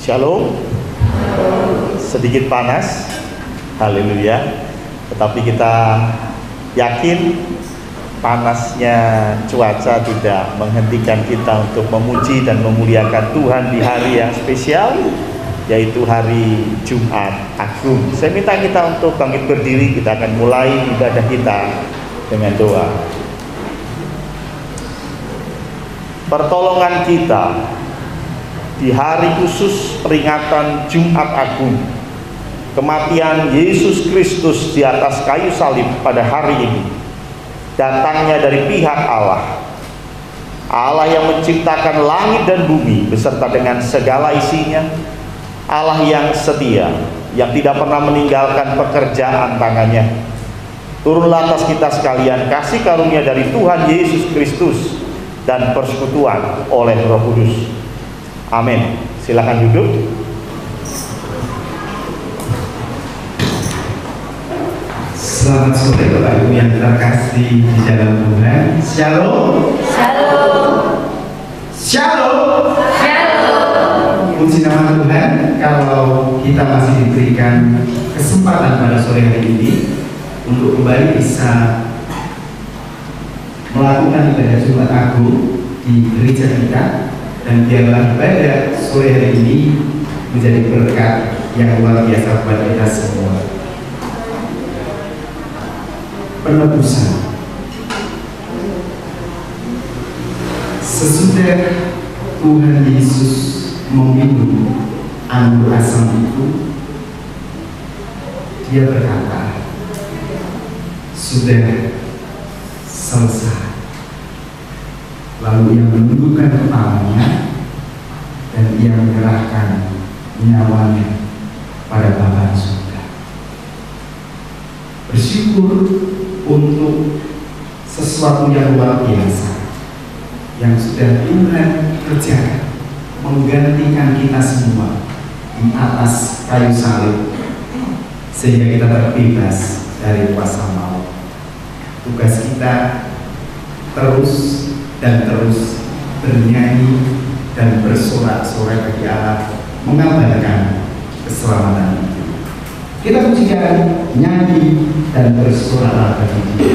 Shalom. Sedikit panas, haleluya. Tetapi kita yakin panasnya cuaca tidak menghentikan kita untuk memuji dan memuliakan Tuhan di hari yang spesial, yaitu hari Jumat Agung. Saya minta kita untuk bangkit berdiri. Kita akan mulai ibadah kita dengan doa. Pertolongan kita di hari khusus peringatan Jumat Agung, kematian Yesus Kristus di atas kayu salib pada hari ini, datangnya dari pihak Allah, Allah yang menciptakan langit dan bumi beserta dengan segala isinya, Allah yang setia, yang tidak pernah meninggalkan pekerjaan tangannya. Turunlah atas kita sekalian kasih karunia dari Tuhan Yesus Kristus dan persekutuan oleh Roh Kudus. Amin. Silakan duduk. Selamat sore Bapak Ibu yang terkasih di dalam Tuhan. Shalom. Shalom. Shalom. Shalom. Puji nama Tuhan, kalau kita masih diberikan kesempatan pada sore hari ini untuk kembali bisa melakukan ibadah Jumat Agung di gereja kita, dan biarlah ibadah sore hari ini menjadi berkat yang luar biasa buat kita semua. Penebusan. Sesudah Tuhan Yesus meminum anggur asam itu, Dia berkata, sudah selesai. Lalu Ia menundukkan kepalanya dan Ia menyerahkan nyawanya pada Bapa surga. Bersyukur untuk sesuatu yang luar biasa yang sudah Tuhan kerjakan, menggantikan kita semua di atas kayu salib sehingga kita terbebas dari kuasa maut. Tugas kita terus dan terus bernyanyi dan bersorak-sorai bagi Allah, mengabarkan keselamatan itu. Kita pujikan, nyanyi dan bersorak bagi Dia.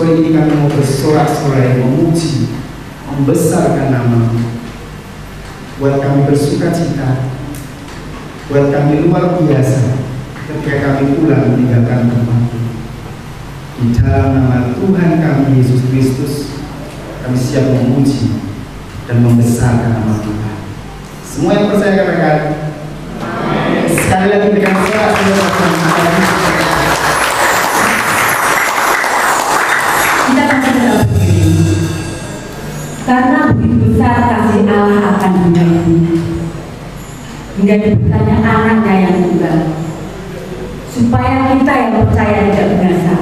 sore ini kami mau bersorak-sorai, memuji, membesarkan nama-Mu. Buat kami bersuka cita, buat kami luar biasa ketika kami pulang meninggalkan tempat-Mu. Di dalam nama Tuhan kami Yesus Kristus, kami siap memuji dan membesarkan nama Tuhan. Semua yang percaya katakan sekali lagi dengan sorak-sorai. Kita akan tetap berdiri karena begitu besar kasih Allah akan dunia ini hingga diberikannya anaknya yang tunggal, supaya kita yang percaya tidak binasa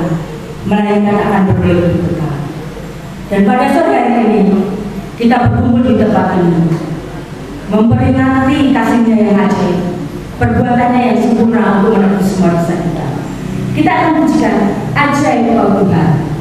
melainkan akan beroleh hidup kekal. Dan pada sore hari ini kita berkumpul di tempat ini memperingati kasih-Nya yang ajaib, perbuatannya yang sempurna untuk menebus semua dosa kita. Kita akan pujikan ajaib Engkau Tuhan.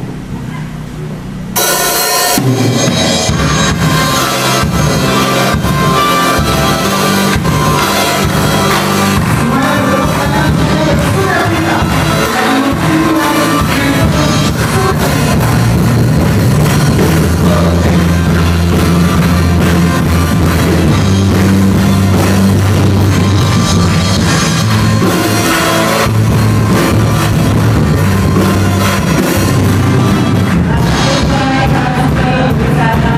Karena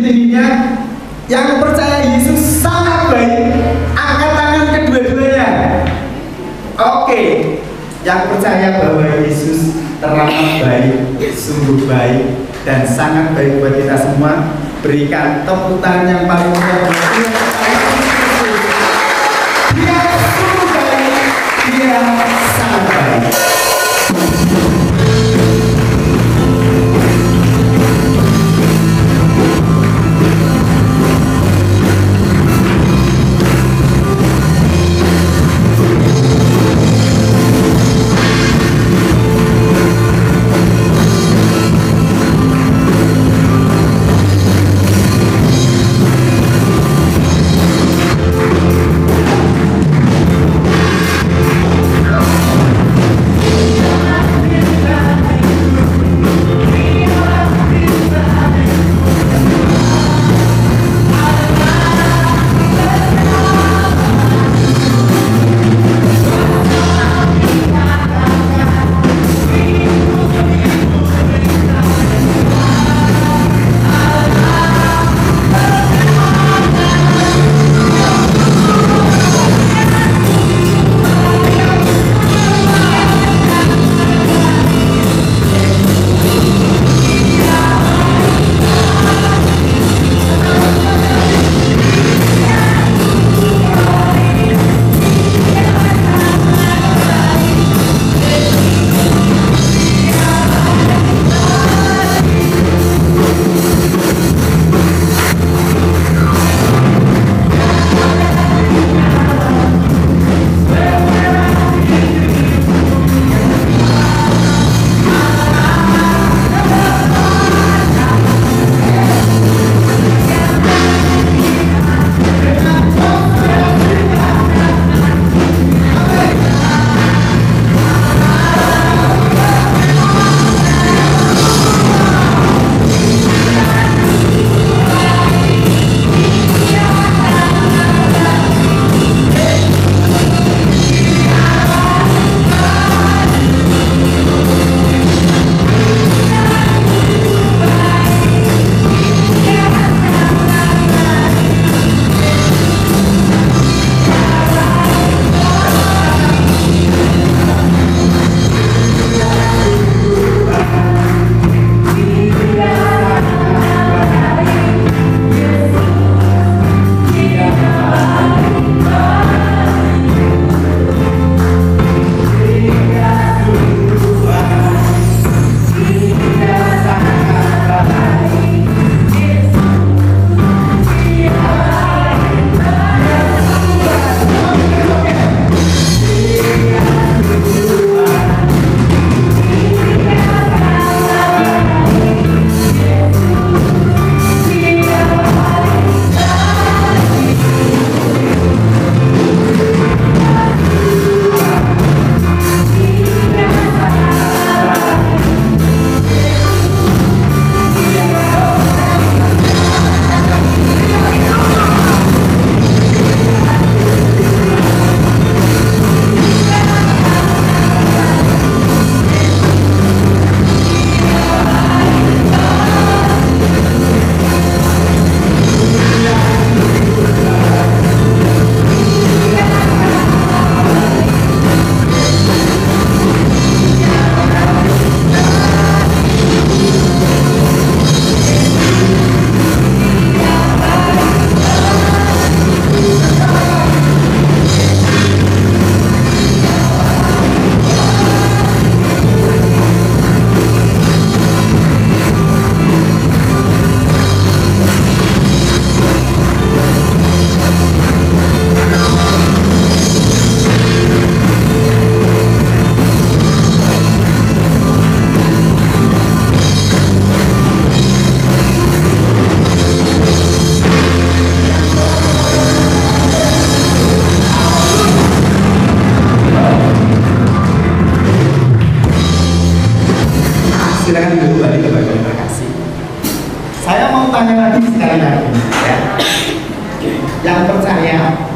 tinggi-tingginya yang percaya Yesus sangat baik, angkat tangan kedua-duanya. Oke, yang percaya bahwa Yesus teramat baik, sungguh baik, dan sangat baik buat kita semua, berikan tepuk tangan yang paling meriah. Dia sungguh baik, dia sangat baik.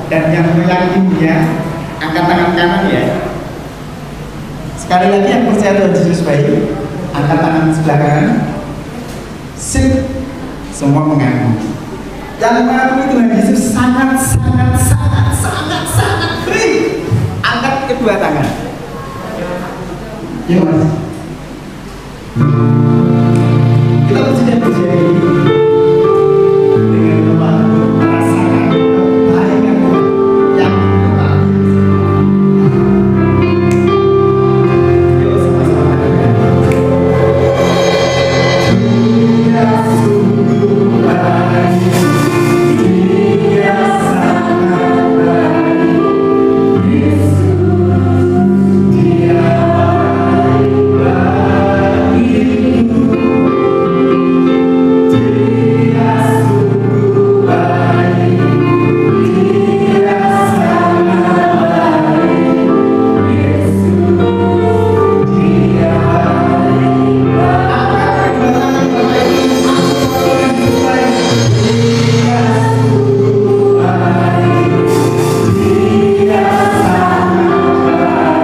dan yang meyakininya angkat tangan kanan ya. Sekali lagi yang percaya Tuhan Yesus baik, angkat tangan sebelah kanan. Sip, Semua mengaku. Yang mengaku Tuhan Yesus sangat kering. Angkat kedua tangan. Ya Mas. Kita bersedia dengan lembut merasakan kebaikan Tuhan yang luar biasa. Yuk sama-sama. Dia sungguh baik, Dia sangat baik, Yesus, Dia baik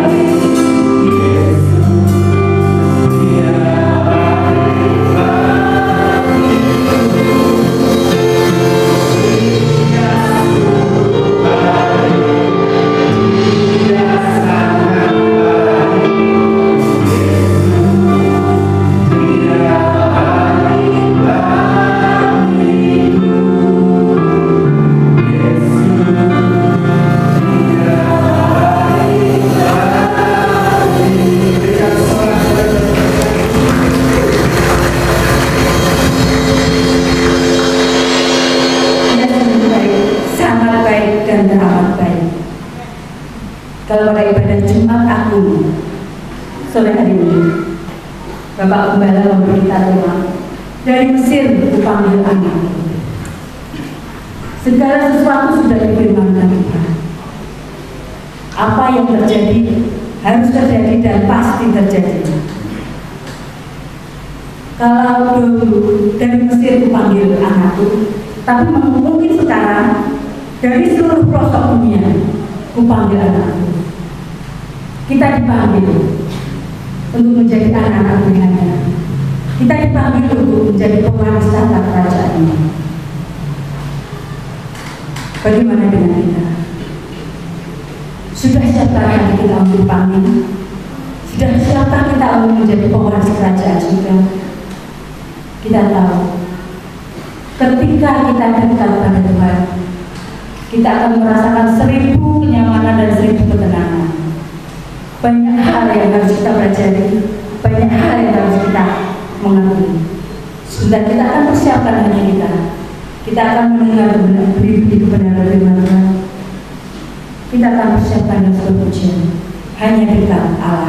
bagiku. Dia sungguh baik, Dia sangat baik, Yesus, Dia baik dan teramat baik. Kalau pada ibadah Jumat Agung sore hari ini, Bapak Gembala memberi kita tema dari Mesir kupanggil anak. Segala sesuatu sudah difirmankan Tuhan. Apa yang terjadi harus terjadi dan pasti terjadi. Kalau dulu dari Mesir kupanggil anakku, tapi mungkin sekarang dari seluruh pelosok dunia kupanggil anakku. Kita dipanggil untuk menjadi anak-anak Tuhan. Kita dipanggil untuk menjadi pewaris tahta kerajaan ini. Bagaimana dengan kita? Sudah siapkah hati kita untuk dipanggil? Sudah siapkah kita untuk menjadi pewaris kerajaan juga? Kita tahu, ketika kita dekat pada Tuhan, kita akan merasakan 1000 kenyamanan dan 1000 ketenangan. Banyak hal yang harus kita pelajari, banyak hal yang harus kita mengerti. Sebentar kita akan persiapkan hati kita. Kita akan mendengar berita kebenaran firman Tuhan. Kita akan persiapkan dengan sebuah pujian. Hanya dekat Allah. Allah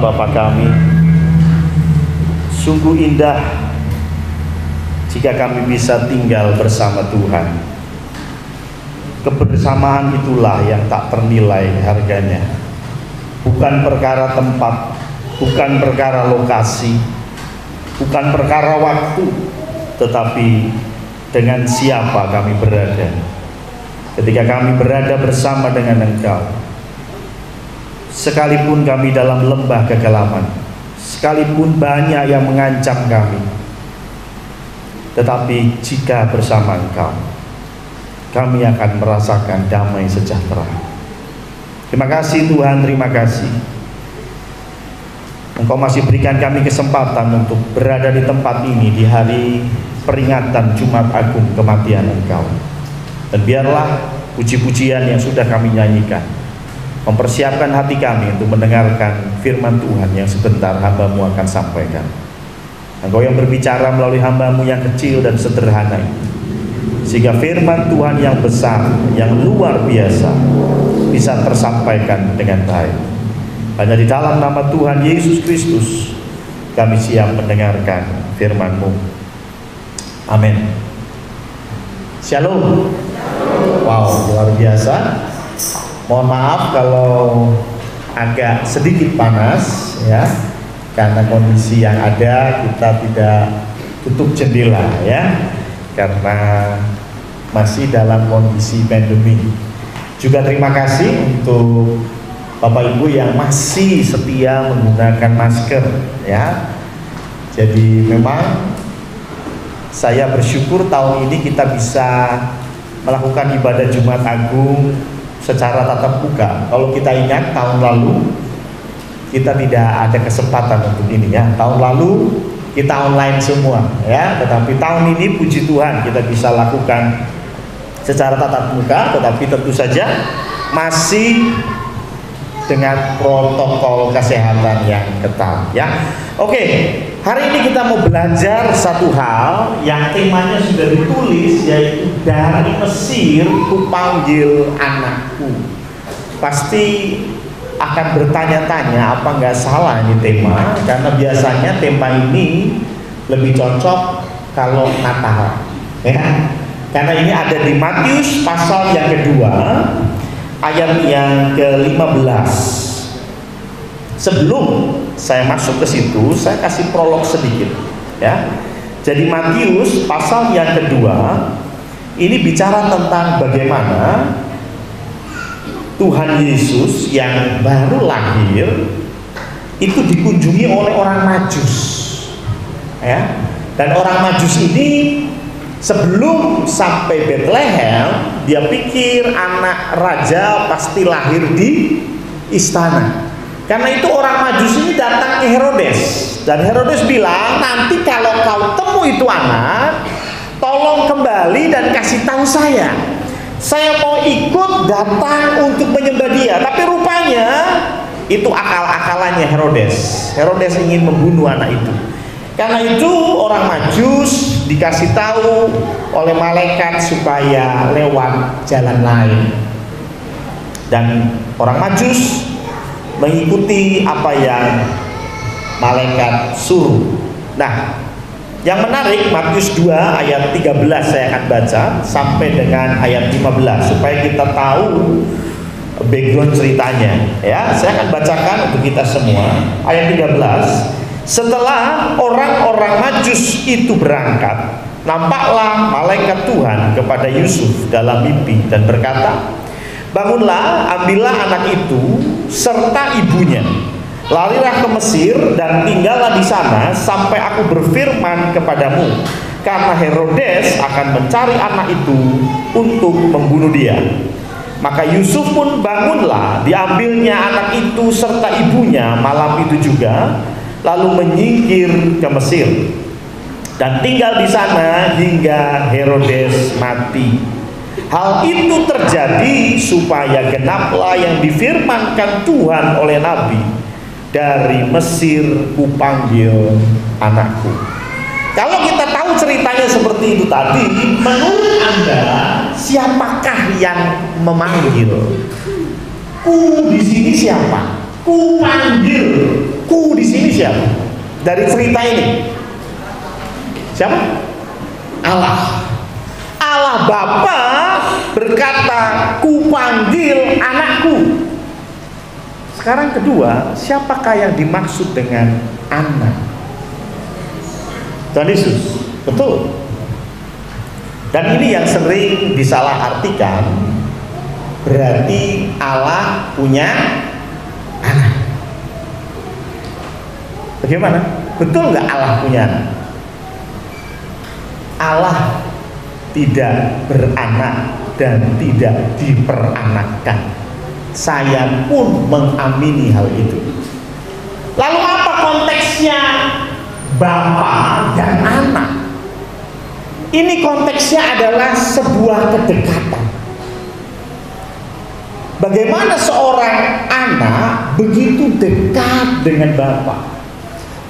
Bapa kami, sungguh indah jika kami bisa tinggal bersama Tuhan. Kebersamaan itulah yang tak ternilai harganya. Bukan perkara tempat, bukan perkara lokasi, bukan perkara waktu, tetapi dengan siapa kami berada. Ketika kami berada bersama dengan Engkau, sekalipun kami dalam lembah kegelapan, sekalipun banyak yang mengancam kami, tetapi jika bersama Engkau, kami akan merasakan damai sejahtera. Terima kasih Tuhan, terima kasih. Engkau masih berikan kami kesempatan untuk berada di tempat ini di hari peringatan Jumat Agung kematian Engkau. Dan biarlah puji-pujian yang sudah kami nyanyikan mempersiapkan hati kami untuk mendengarkan firman Tuhan yang sebentar hamba-Mu akan sampaikan. Engkau yang berbicara melalui hamba-Mu yang kecil dan sederhana ini, sehingga firman Tuhan yang besar, yang luar biasa bisa tersampaikan dengan baik. Hanya di dalam nama Tuhan Yesus Kristus kami siap mendengarkan firman-Mu. Amin. Shalom. Wow, luar biasa. Mohon maaf kalau agak sedikit panas ya, karena kondisi yang ada kita tidak tutup jendela ya, karena masih dalam kondisi pandemi. Juga terima kasih untuk Bapak Ibu yang masih setia menggunakan masker ya. Jadi memang saya bersyukur tahun ini kita bisa melakukan ibadah Jumat Agung secara tatap muka. Kalau kita ingat tahun lalu kita tidak ada kesempatan untuk ini ya. Tahun lalu kita online semua ya, tetapi tahun ini puji Tuhan kita bisa lakukan secara tatap muka, tetapi tentu saja masih dengan protokol kesehatan yang ketat ya. Oke, hari ini kita mau belajar satu hal yang temanya sudah ditulis, yaitu dari Mesir kupanggil anakku. Pasti akan bertanya-tanya apa nggak salah ini tema, karena biasanya tema ini lebih cocok kalau Natal ya. Karena ini ada di Matius pasal yang kedua ayat yang ke-15. Sebelum saya masuk ke situ, saya kasih prolog sedikit ya. Jadi Matius pasal yang kedua ini bicara tentang bagaimana Tuhan Yesus yang baru lahir itu dikunjungi oleh orang Majus ya. Dan orang Majus ini sebelum sampai Bethlehem, dia pikir anak raja pasti lahir di istana. Karena itu orang Majus ini datang ke Herodes, dan Herodes bilang, nanti kalau kau temu itu anak, tolong kembali dan kasih tahu saya. Saya mau ikut datang untuk menyembah dia. Tapi rupanya itu akal-akalannya Herodes. Herodes ingin membunuh anak itu. Karena itu orang Majus dikasih tahu oleh malaikat supaya lewat jalan lain. Dan orang Majus mengikuti apa yang malaikat suruh. Nah, yang menarik Matius 2 ayat 13 saya akan baca sampai dengan ayat 15 supaya kita tahu background ceritanya ya. Saya akan bacakan untuk kita semua. Ayat 13. Setelah orang-orang Majus itu berangkat, nampaklah malaikat Tuhan kepada Yusuf dalam mimpi dan berkata, bangunlah, ambillah anak itu serta ibunya, larilah ke Mesir dan tinggallah di sana sampai aku berfirman kepadamu, karena Herodes akan mencari anak itu untuk membunuh dia. Maka Yusuf pun bangunlah, diambilnya anak itu serta ibunya malam itu juga, lalu menyingkir ke Mesir dan tinggal di sana hingga Herodes mati. Hal itu terjadi supaya genaplah yang difirmankan Tuhan oleh Nabi, dari Mesir kupanggil anakku. Kalau kita tahu ceritanya seperti itu tadi, menurut Anda siapakah yang memanggil? Ku di sini siapa? Ku panggil. Ku di sini siapa? Dari cerita ini. Siapa? Allah. Allah Bapa berkata, ku panggil anakku. Sekarang kedua, siapakah yang dimaksud dengan anak? Tuhan Yesus. Betul. Dan ini yang sering disalahartikan, berarti Allah punya anak. Bagaimana? Betul nggak Allah punya anak? Allah tidak beranak dan tidak diperanakkan. Saya pun mengamini hal itu. Lalu apa konteksnya Bapa dan anak? Ini konteksnya adalah sebuah kedekatan. Bagaimana seorang anak begitu dekat dengan Bapa?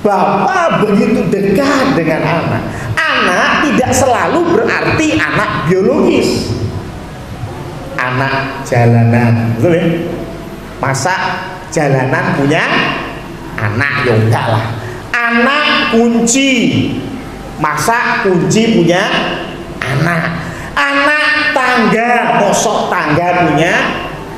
Bapa begitu dekat dengan anak. Anak tidak selalu berarti anak biologis. Anak jalanan, betul ya? Masa jalanan punya anak? Ya enggak lah. Anak kunci, masa kunci punya anak? Anak tangga, mosok tangga punya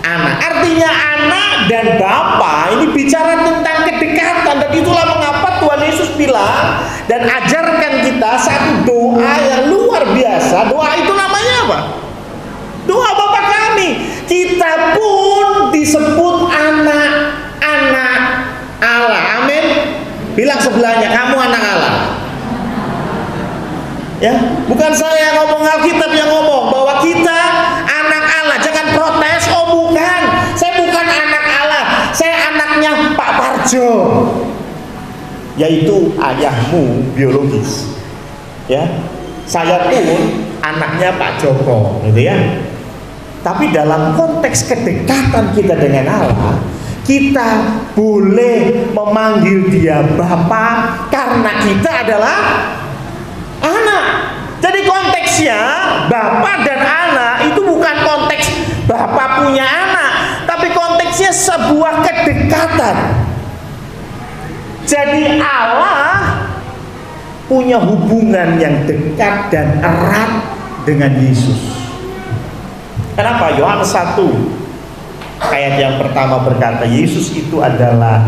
anak? Artinya anak dan Bapa ini bicara tentang kedekatan. Dan itulah mengapa Tuhan Yesus bilang dan ajarkan kita satu doa yang luar biasa. Doa itu namanya apa? Doa Bapa kami. Kita pun disebut anak-anak Allah. Amin. Bilang sebelahnya, kamu anak Allah. Ya, bukan saya ngomong, Alkitab yang ngomong bahwa kita anak Allah. Jangan protes. Oh bukan, saya bukan anak Allah, saya anaknya Pak Parjo, yaitu ayahmu biologis. Ya, saya pun anaknya Pak Joko, gitu ya. Tapi dalam konteks kedekatan kita dengan Allah, kita boleh memanggil dia Bapa karena kita adalah anak. Jadi konteksnya Bapa dan anak itu bukan konteks Bapa punya anak, tapi konteksnya sebuah kedekatan. Jadi Allah punya hubungan yang dekat dan erat dengan Yesus. Kenapa? Yohanes 1 ayat yang pertama berkata, Yesus itu adalah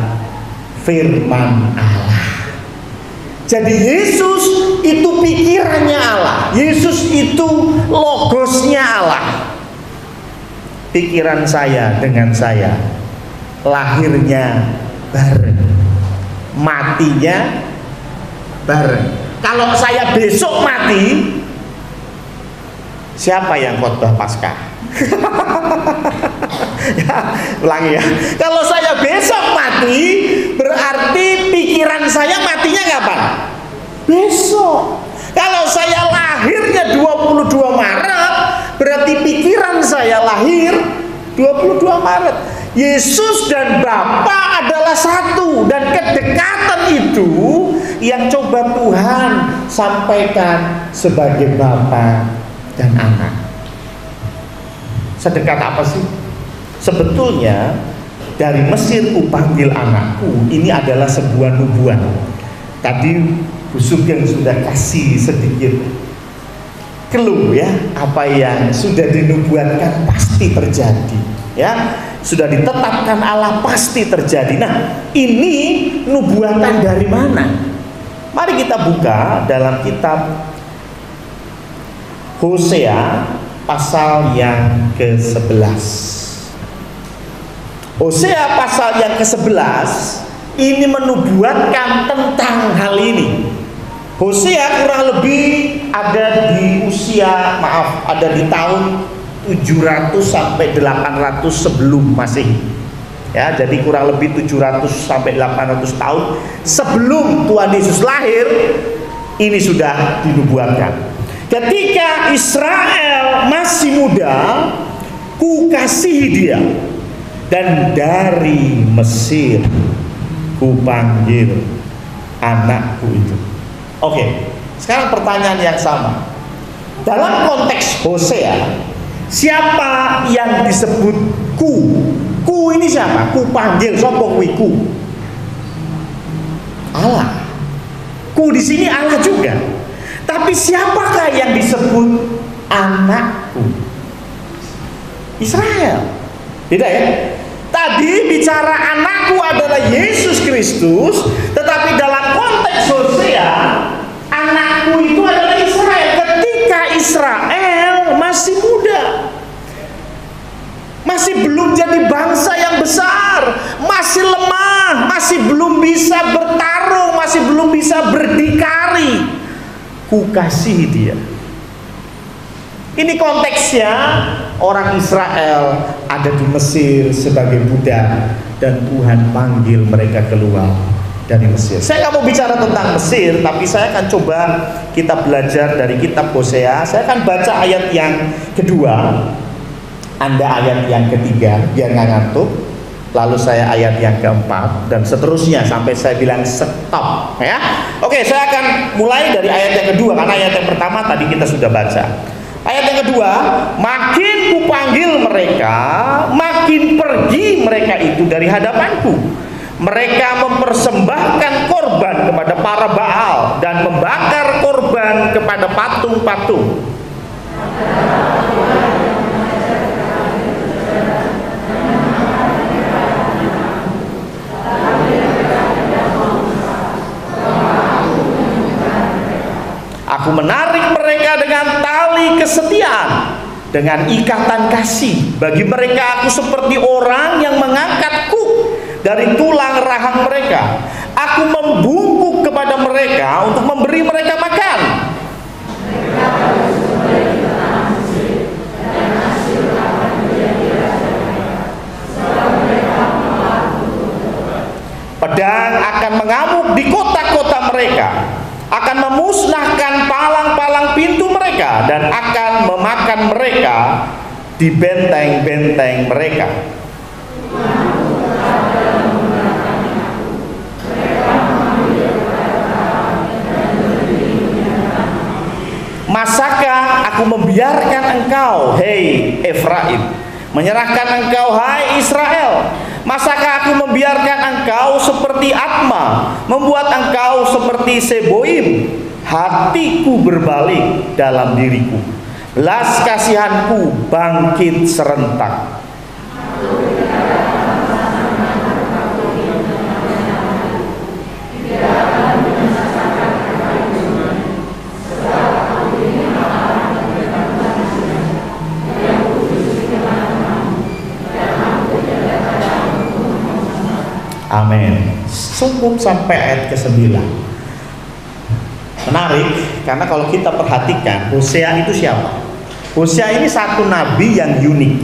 firman Allah. Jadi Yesus itu pikirannya Allah. Yesus itu logosnya Allah. Pikiran saya dengan saya, lahirnya bareng, matinya bareng. Kalau saya besok mati, siapa yang khotbah Paskah? Ya, ulangi ya. Kalau saya besok mati, berarti pikiran saya matinya kapan? Besok. Kalau saya lahirnya 22 Maret, berarti pikiran saya lahir 22 Maret. Yesus dan Bapa adalah satu, dan kedekatan itu yang coba Tuhan sampaikan sebagai Bapa dan anak. Sedekat apa sih? Sebetulnya dari Mesir kupanggil anakku ini adalah sebuah nubuat. Tadi Bu Sugeng sudah kasih sedikit clue ya, apa yang sudah dinubuatkan pasti terjadi ya, sudah ditetapkan Allah pasti terjadi. Nah, ini nubuatan dari mana? Mari kita buka dalam kitab Hosea pasal yang ke-11. Hosea pasal yang ke-11 ini menubuatkan tentang hal ini. Hosea kurang lebih ada di usia, ada di tahun 700 sampai 800 sebelum Masehi. Ya, jadi kurang lebih 700 sampai 800 tahun sebelum Tuhan Yesus lahir, ini sudah dinubuatkan. Ketika Israel masih muda, ku kasihi dia, dan dari Mesir ku panggil anakku itu. Oke, sekarang pertanyaan yang sama. Dalam konteks Hosea, siapa yang disebut ku? Ku ini siapa? Ku panggil sapa kuwi ku? Allah. Ku di sini Allah juga. Tapi siapakah yang disebut anakku? Israel. Tidak ya? Tadi bicara anakku adalah Yesus Kristus, tetapi dalam konteks Hosea, anakku itu adalah Israel. Ketika Israel masih muda, masih belum jadi bangsa yang besar, masih lemah, masih belum bisa bertarung, masih belum bisa berdikari, ku kasihi dia. Ini konteksnya, orang Israel ada di Mesir sebagai budak dan Tuhan panggil mereka keluar dari Mesir. Saya nggak mau bicara tentang Mesir, tapi saya akan coba kita belajar dari kitab Hosea. Saya akan baca ayat yang kedua, Anda ayat yang ketiga, biar nggak ngantuk. Lalu saya ayat yang keempat dan seterusnya sampai saya bilang stop, ya. Oke, saya akan mulai dari ayat yang kedua karena ayat yang pertama tadi kita sudah baca. Ayat yang kedua, makin kupanggil mereka, makin pergi mereka itu dari hadapanku. Mereka mempersembahkan korban kepada para Baal dan membakar korban kepada patung-patung. Aku menarik mereka dengan tali kesetiaan, dengan ikatan kasih. Bagi mereka aku seperti orang yang mengangkat kuk dari tulang rahang mereka. Aku membungkuk kepada mereka untuk memberi mereka makan. Pedang akan mengamuk di kota-kota mereka, akan memusnahkan palang-palang pintu mereka, dan akan memakan mereka di benteng-benteng mereka. Masakah aku membiarkan engkau, hei Efraim, menyerahkan engkau, hai Israel? Masakah aku membiarkan engkau seperti Atma, membuat engkau seperti Seboim? Hatiku berbalik dalam diriku, belas kasihanku bangkit serentak. Amin. Cukup sampai ayat ke-9. Menarik, karena kalau kita perhatikan Hosea itu siapa? Hosea ini satu nabi yang unik.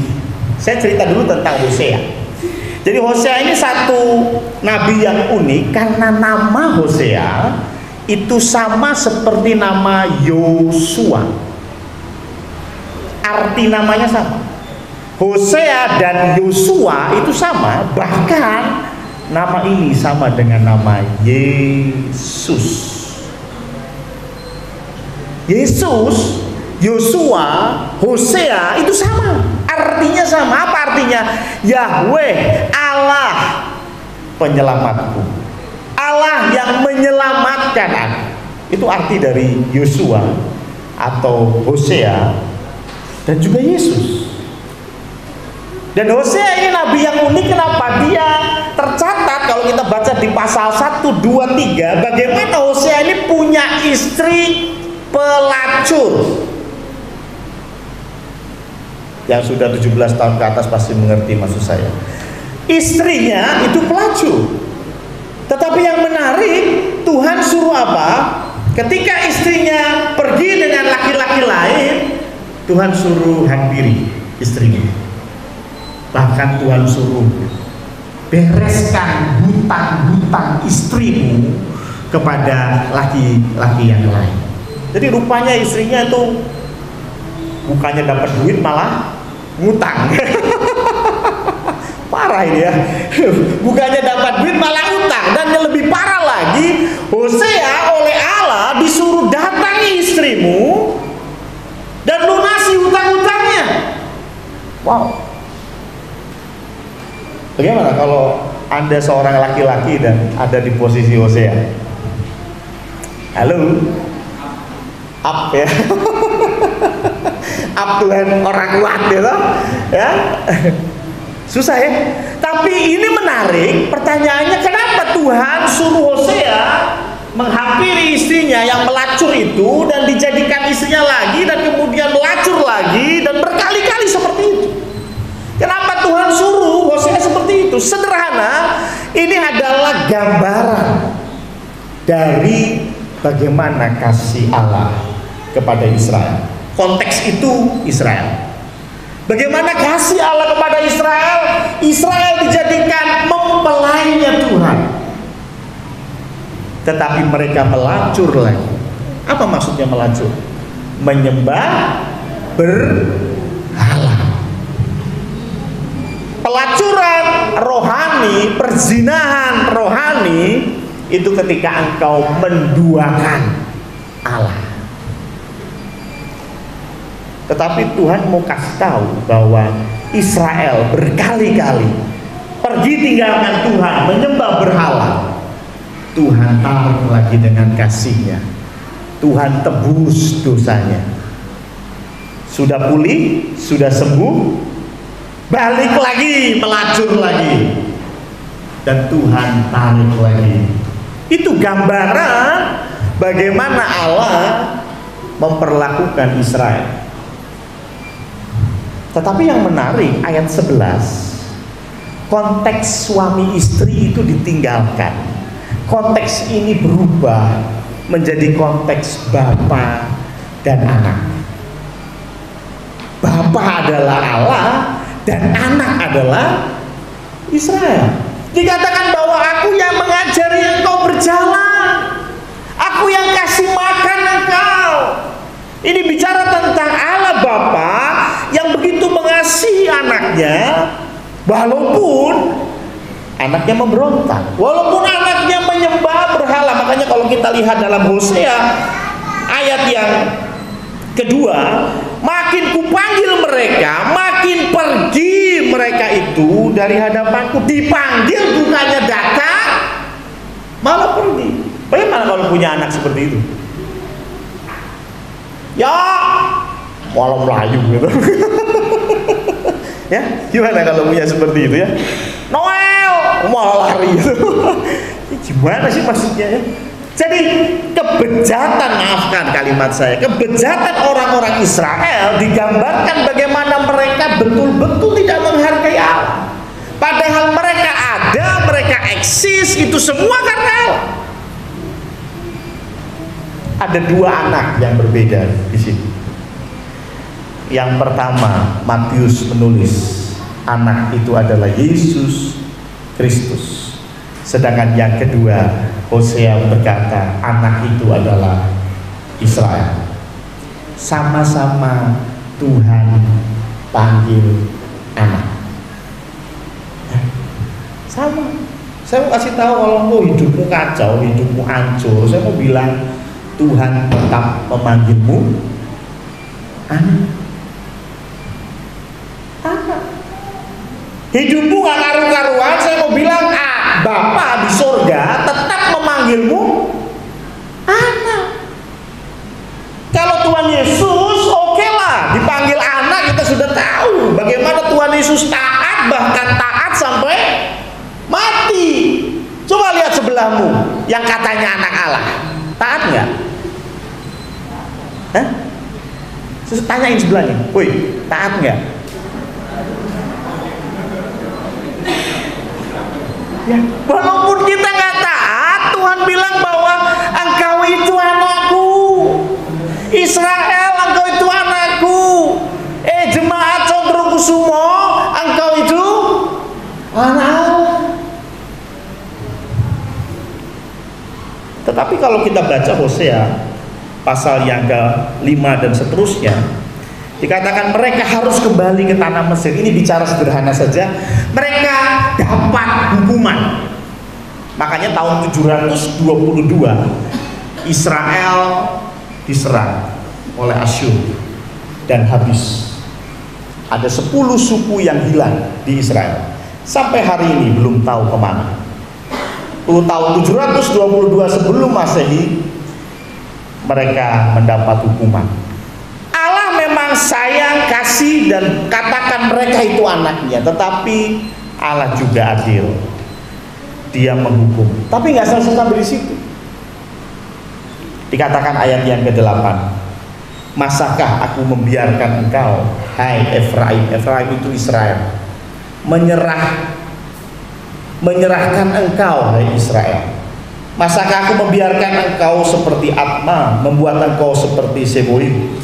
Saya cerita dulu tentang Hosea. Jadi Hosea ini satu nabi yang unik karena nama Hosea itu sama seperti nama Yosua. Arti namanya sama. Hosea dan Yosua itu sama, bahkan nama ini sama dengan nama Yesus. Yesus, Yosua, Hosea itu sama. Artinya sama. Apa artinya? Yahweh, Allah penyelamatku. Allah yang menyelamatkan aku. Itu arti dari Yosua atau Hosea dan juga Yesus. Dan Hosea ini nabi yang unik. Kenapa? Dia tercatat kalau kita baca di pasal 1, 2, 3, bagaimana Hosea ini punya istri pelacur. Yang sudah 17 tahun ke atas pasti mengerti maksud saya. Istrinya itu pelacur. Tetapi yang menarik, Tuhan suruh apa? Ketika istrinya pergi dengan laki-laki lain, Tuhan suruh hampiri istrinya. Bahkan Tuhan suruh bereskan hutang-hutang istrimu kepada laki-laki yang lain. Jadi rupanya istrinya itu bukannya dapat duit malah ngutang. Parah ini ya. Bukannya dapat duit malah ngutang. Dan yang lebih parah lagi, Hosea oleh Allah disuruh datangi istrimu dan lunasi hutang-hutangnya. Wow. Bagaimana kalau Anda seorang laki-laki dan ada di posisi Hosea? Halo? Up ya? Up Tuhan orang kuat gitu ya? Susah ya? Tapi ini menarik, pertanyaannya kenapa Tuhan suruh Hosea menghampiri istrinya yang melacur itu dan dijadikan istrinya lagi dan kemudian melacur lagi dan berkali-kali seperti itu. Kenapa Tuhan suruh Hosea seperti itu? Sederhana, ini adalah gambaran dari bagaimana kasih Allah kepada Israel. Konteks itu Israel. Bagaimana kasih Allah kepada Israel? Israel dijadikan mempelainya Tuhan. Tetapi mereka melacur lagi. Apa maksudnya melacur? Menyembah berhala. Pelacuran rohani, perzinahan rohani itu ketika engkau menduakan Allah. Tetapi Tuhan mau kasih tahu bahwa Israel berkali-kali pergi tinggalkan Tuhan, menyembah berhala. Tuhan tarik lagi dengan kasih-Nya. Tuhan tebus dosanya. Sudah pulih, sudah sembuh, balik lagi, melacur lagi. Dan Tuhan tarik lagi. Itu gambaran bagaimana Allah memperlakukan Israel. Tetapi yang menarik ayat 11, konteks suami istri itu ditinggalkan. Konteks ini berubah menjadi konteks bapa dan anak. Bapa adalah Allah dan anak adalah Israel. Dikatakan bahwa aku yang mengajari engkau berjalan, aku yang kasih makan engkau. Ini bicara tentang Allah Bapa yang begitu mengasihi anaknya, walaupun anaknya memberontak, walaupun anaknya menyembah berhala. Makanya kalau kita lihat dalam Hosea ayat yang kedua, makin kupanggil mereka, makin pergi mereka itu dari hadapanku. Dipanggil bukannya datang, malah pergi. Bagaimana kalau punya anak seperti itu? Ya, malah melayu gitu. Ya, gimana kalau punya seperti itu ya? Noel, malah lari gitu. Gimana sih maksudnya ya? Jadi kebejatan, maafkan kalimat saya, kebejatan orang-orang Israel digambarkan bagaimana mereka betul-betul tidak menghargai Allah. Padahal mereka ada, mereka eksis, itu semua karena Allah. Ada dua anak yang berbeda di sini. Yang pertama, Matius menulis anak itu adalah Yesus Kristus. Sedangkan yang kedua, Hosea berkata anak itu adalah Israel. Sama-sama Tuhan panggil anak. Sama. Saya mau kasih tahu, kalau mau hidupmu kacau, hidupmu hancur, saya mau bilang Tuhan tetap memanggilmu anak. Anak. Hidupmu gak karu-karuan, saya mau bilang Bapa di surga tetap memanggilmu anak. Kalau Tuhan Yesus oke lah dipanggil anak, kita sudah tahu bagaimana Tuhan Yesus taat, bahkan taat sampai mati. Coba lihat sebelahmu yang katanya anak Allah, taat nggak? Hah? Tanyain sebelahnya, woi, taat nggak? Ya, walaupun kita nggak taat, Tuhan bilang bahwa engkau itu anakku, Israel, engkau itu anakku, jemaat Condrokusumo, engkau itu anak. Tetapi kalau kita baca Hosea pasal yang ke-5 dan seterusnya, dikatakan mereka harus kembali ke tanah Mesir. Ini bicara sederhana saja, mereka dapat hukuman. Makanya tahun 722 Israel diserang oleh Asyur dan habis. Ada 10 suku yang hilang di Israel. sampai hari ini belum tahu kemana. Tahun 722 sebelum Masehi mereka mendapat hukuman. Allah memang sayang, kasih, dan katakan mereka itu anaknya, tetapi Allah juga adil. Dia menghukum, tapi nggak selesai sampai di situ. Dikatakan ayat yang ke-8, masakah aku membiarkan engkau, hai Efraim. Efraim itu Israel. Menyerahkan engkau, hai Israel. Masakah aku membiarkan engkau seperti Atma, membuat engkau seperti Seboim?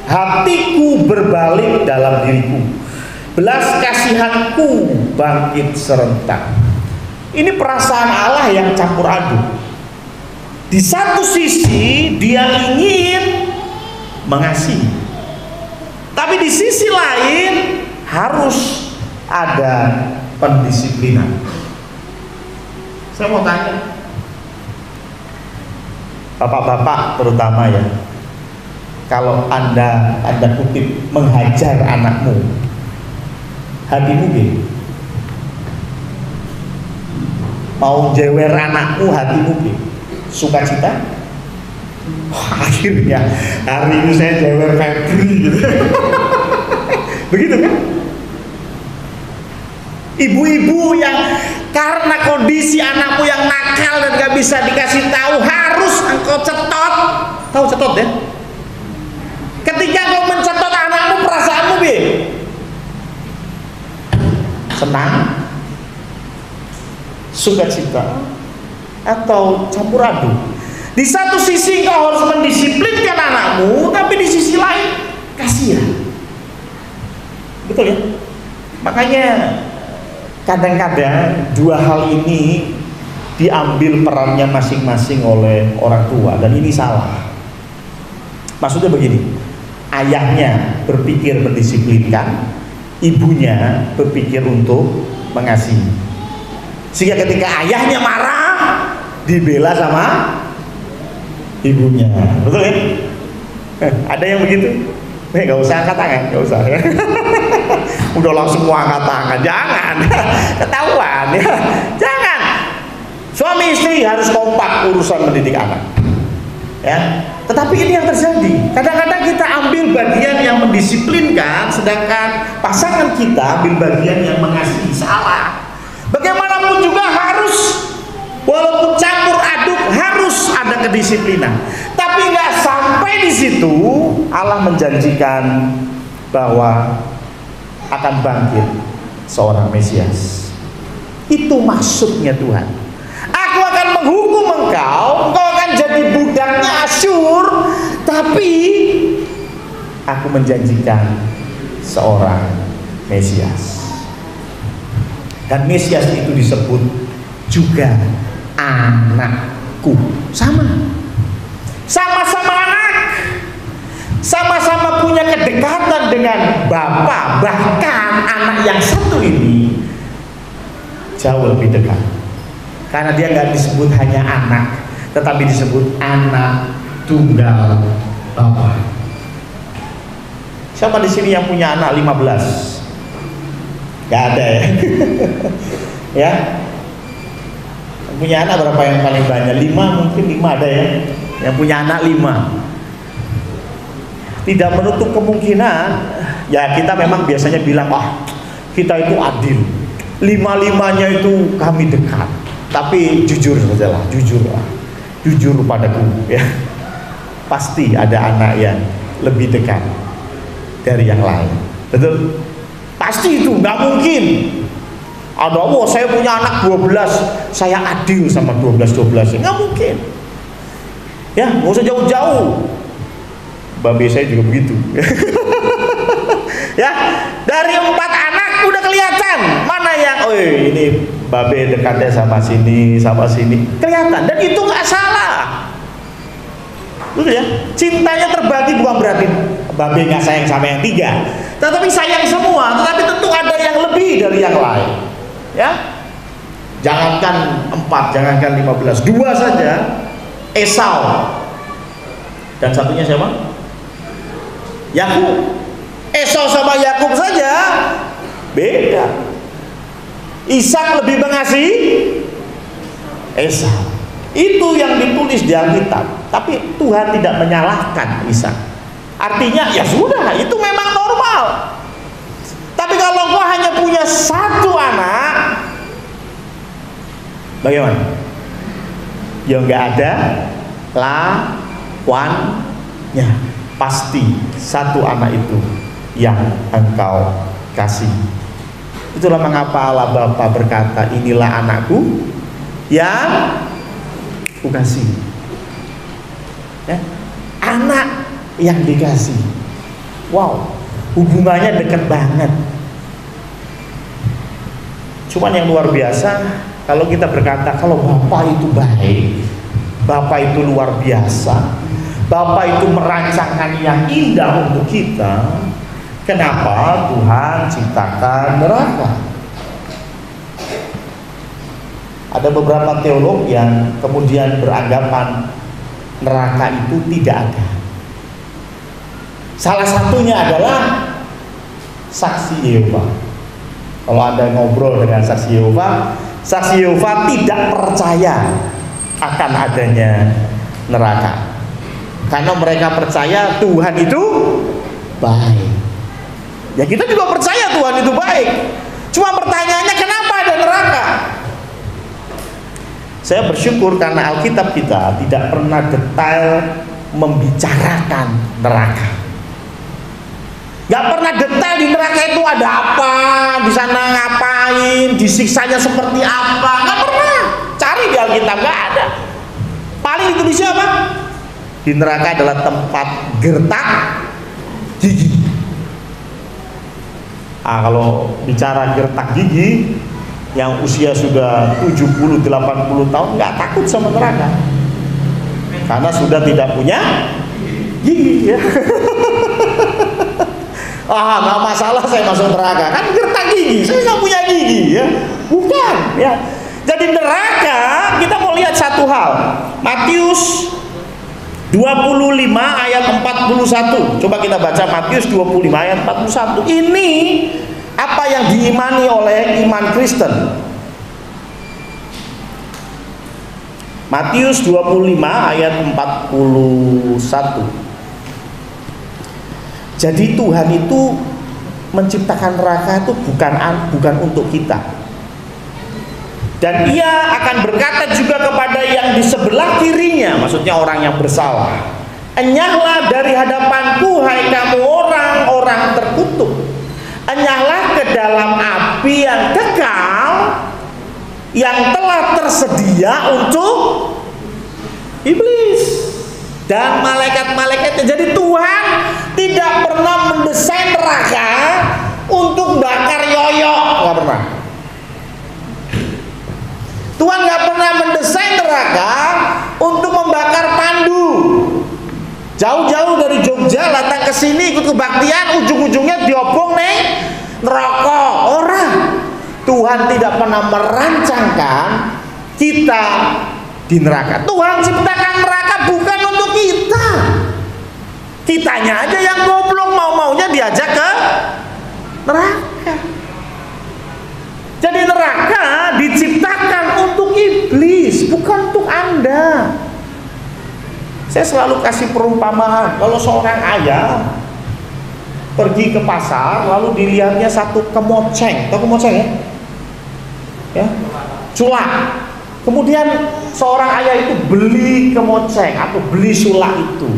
Hatiku berbalik dalam diriku, belas kasihanku bangkit serentak. Ini perasaan Allah yang campur aduk. Di satu sisi dia ingin mengasihi, tapi di sisi lain harus ada pendisiplinan. Saya mau tanya, bapak-bapak terutama ya, kalau anda kutip menghajar anakmu, hatimu gini? Mau jewer anakmu, hatimu gini? Sukacita? Akhirnya hari ini saya jewer Febri gitu. Begitu kan? Ibu-ibu yang karena kondisi anakmu yang nakal dan gak bisa dikasih tahu, harus engkau cetot. Tahu cetot ya? Ketika kau mencetot anakmu, perasaanmu bi? Senang? Sukacita? Atau campur aduk? Di satu sisi kau harus mendisiplinkan anakmu, tapi di sisi lain kasihan. Betul ya? Makanya kadang-kadang dua hal ini diambil perannya masing-masing oleh orang tua, dan ini salah. Maksudnya begini, ayahnya berpikir mendisiplinkan, ibunya berpikir untuk mengasihi. Sehingga ketika ayahnya marah, dibela sama ibunya. Betul ya? Ada yang begitu? Nggak usah angkat tangan, nggak usah ya. Udah langsung mau angkat tangan, jangan. Ketahuan ya. Jangan. Suami istri harus kompak urusan mendidik anak. Ya. Tetapi ini yang terjadi. Kadang-kadang kita ambil bagian yang mendisiplinkan, sedangkan pasangan kita ambil bagian yang mengasihi. Salah. Bagaimanapun juga harus, walaupun campur aduk, harus ada kedisiplinan. Tapi nggak sampai di situ. Allah menjanjikan bahwa akan bangkit seorang Mesias. Itu maksudnya Tuhan. Aku akan menghukum engkau, engkau akan jadi budaknya Asyur, tapi aku menjanjikan seorang Mesias. Dan Mesias itu disebut juga anakku. Sama-sama anak, sama-sama punya kedekatan dengan Bapa. Bahkan anak yang satu ini jauh lebih dekat, karena dia nggak disebut hanya anak, tetapi disebut anak tunggal Bapa. Siapa di sini yang punya anak 15? Gak ada ya. Ya, punya anak berapa yang paling banyak? 5 mungkin, 5 ada ya. Yang punya anak 5. Tidak menutup kemungkinan, ya kita memang biasanya bilang, wah kita itu adil, 5-5-nya itu kami dekat. Tapi jujur sajalah, jujur padaku ya. Pasti ada anak yang lebih dekat dari yang lain. Betul? Pasti itu, nggak mungkin. Ada, oh saya punya anak 12, saya adil sama 12-12, nggak mungkin. Ya, nggak usah jauh-jauh. Babe saya juga begitu. Ya, dari 4 anak udah kelihatan mana yang, oh ini babe dekatnya sama sini, kelihatan. Dan itu nggak salah. Betul ya? Cintanya terbagi bukan berarti babe nggak sayang sama yang 3. Tetapi sayang semua, tetapi tentu ada yang lebih dari yang lain. Ya, jangankan 4, jangankan 15, 2 saja. Esau dan satunya siapa? Yakub. Esau sama Yakub saja beda. Ishak lebih mengasihi Esau. Itu yang ditulis di Alkitab. Tapi Tuhan tidak menyalahkan Ishak. Artinya ya sudah, itu memang normal. Tapi kalau kau hanya punya satu anak, bagaimana? Ya nggak ada lawannya. Pasti satu anak itu yang engkau kasih. Itulah mengapa Allah Bapa berkata, inilah anakku yang kukasih. Ya, anak yang dikasih. Wow, hubungannya dekat banget. Cuman yang luar biasa, kalau kita berkata kalau Bapak itu baik, Bapak itu luar biasa, Bapak itu merancangkan yang indah untuk kita, kenapa Tuhan ciptakan neraka? Ada beberapa teolog yang kemudian beranggapan neraka itu tidak ada. Salah satunya adalah saksi Yehova. Kalau Anda ngobrol dengan saksi Yehova tidak percaya akan adanya neraka. Karena mereka percaya Tuhan itu baik. Ya kita juga percaya Tuhan itu baik. Cuma pertanyaannya kenapa ada neraka? Saya bersyukur karena Alkitab kita tidak pernah detail membicarakan neraka. Gak pernah detail di neraka itu ada apa, di sana ngapain, disiksanya seperti apa. Gak pernah. Cari di Alkitab, gak ada. Paling ditulisnya apa? Di neraka adalah tempat gertak gigi. Kalau bicara gertak gigi, yang usia sudah 70-80 tahun nggak takut sama neraka, karena sudah tidak punya gigi. Ya. Nggak masalah saya masuk neraka, kan gertak gigi, saya nggak punya gigi, ya. Bukan, ya. Jadi neraka kita mau lihat satu hal. Matius 25 ayat 41. Coba kita baca Matius 25 ayat 41. Ini apa yang diimani oleh iman Kristen. Matius 25 ayat 41. Jadi Tuhan itu menciptakan neraka itu bukan untuk kita. Dan Ia akan berkata juga kepada yang di sebelah kirinya, maksudnya orang yang bersalah, enyahlah dari hadapanku, hai kamu orang-orang terkutuk. Enyahlah ke dalam api yang kekal yang telah tersedia untuk iblis dan malaikat-malaikatnya. Jadi Tuhan tidak pernah mendesain neraka untuk bakar yoyo, nggak pernah. Tuhan nggak pernah mendesain neraka untuk membakar pandu. Jauh-jauh dari Jogja datang ke sini ikut kebaktian, ujung-ujungnya diobong nih neraka. Orang Tuhan tidak pernah merancangkan kita di neraka. Tuhan ciptakan neraka bukan untuk kita. Kitanya aja yang goblok, mau-maunya diajak ke neraka. Jadi neraka diciptakan untuk iblis, bukan untuk Anda. Saya selalu kasih perumpamaan. Kalau seorang ayah pergi ke pasar, lalu dilihatnya satu kemoceng. Tahu kemoceng ya? Ya, sulak. Kemudian seorang ayah itu beli kemoceng atau beli sulak itu.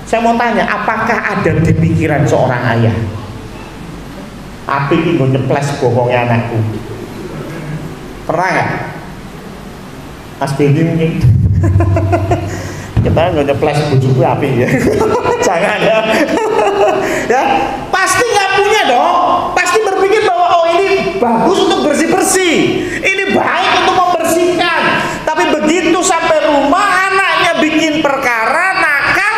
Saya mau tanya, apakah ada di pikiran seorang ayah? Apa ini gue nyeples bokongnya anakku? Pernah nggak? Mas Benny mungkin. Kita nggak nyeples bujuku api ya. Jangan ya. Ya, pasti nggak punya dong. Pasti berpikir bahwa oh ini bagus untuk bersih-bersih, ini baik untuk membersihkan. Tapi begitu sampai rumah anaknya bikin perkara nakal,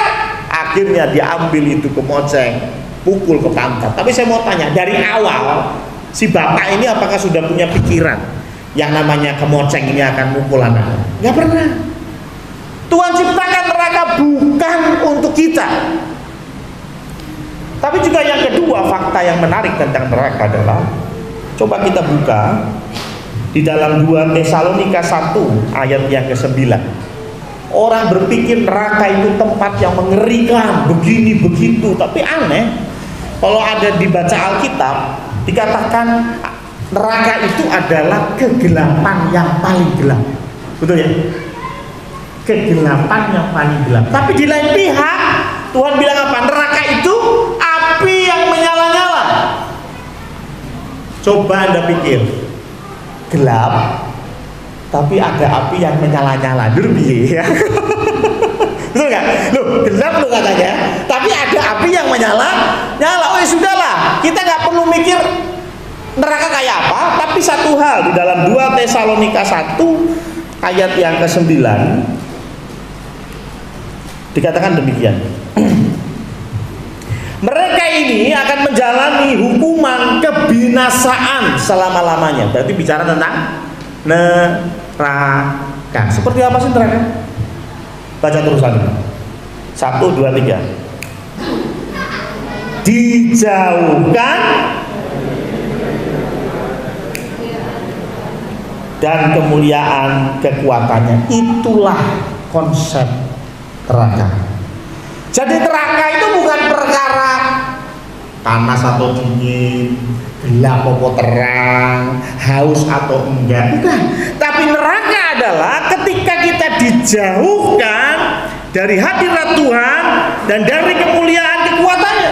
akhirnya diambil itu kemoceng, pukul ke pantat. Tapi saya mau tanya, dari awal si bapak ini apakah sudah punya pikiran yang namanya kemoceng ini akan mukul anaknya? Nggak pernah. Tuhan ciptakan neraka bukan untuk kita. Tapi juga yang kedua, fakta yang menarik tentang neraka adalah, coba kita buka Di dalam 2 Tesalonika 1 ayat yang ke-9, orang berpikir neraka itu tempat yang mengerikan, begini begitu. Tapi aneh, kalau ada dibaca Alkitab, dikatakan neraka itu adalah kegelapan yang paling gelap. Betul ya? Kegelapan yang paling gelap. Tapi di lain pihak Tuhan bilang apa? Neraka itu api yang menyala-nyala. Coba Anda pikir, gelap tapi ada api yang menyala-nyala. Dulu ya. Betul nggak? Loh, gelap lo katanya, tapi ada api yang menyala-nyala. Oh ya sudahlah, kita nggak perlu mikir neraka kayak apa. Tapi satu hal, di dalam 2 Tesalonika 1 ayat yang ke-9 dikatakan demikian. Mereka ini akan menjalani hukuman kebinasaan selama-lamanya. Berarti bicara tentang neraka. Seperti apa sih neraka? Baca terusan. 1, 2, 3. Dijauhkan dan kemuliaan kekuatannya. Itulah konsep neraka. Jadi neraka itu bukan perkara panas atau dingin, gelap atau terang, haus atau enggak, bukan. Tapi neraka adalah ketika kita dijauhkan dari hadirat Tuhan dan dari kemuliaan kekuatannya.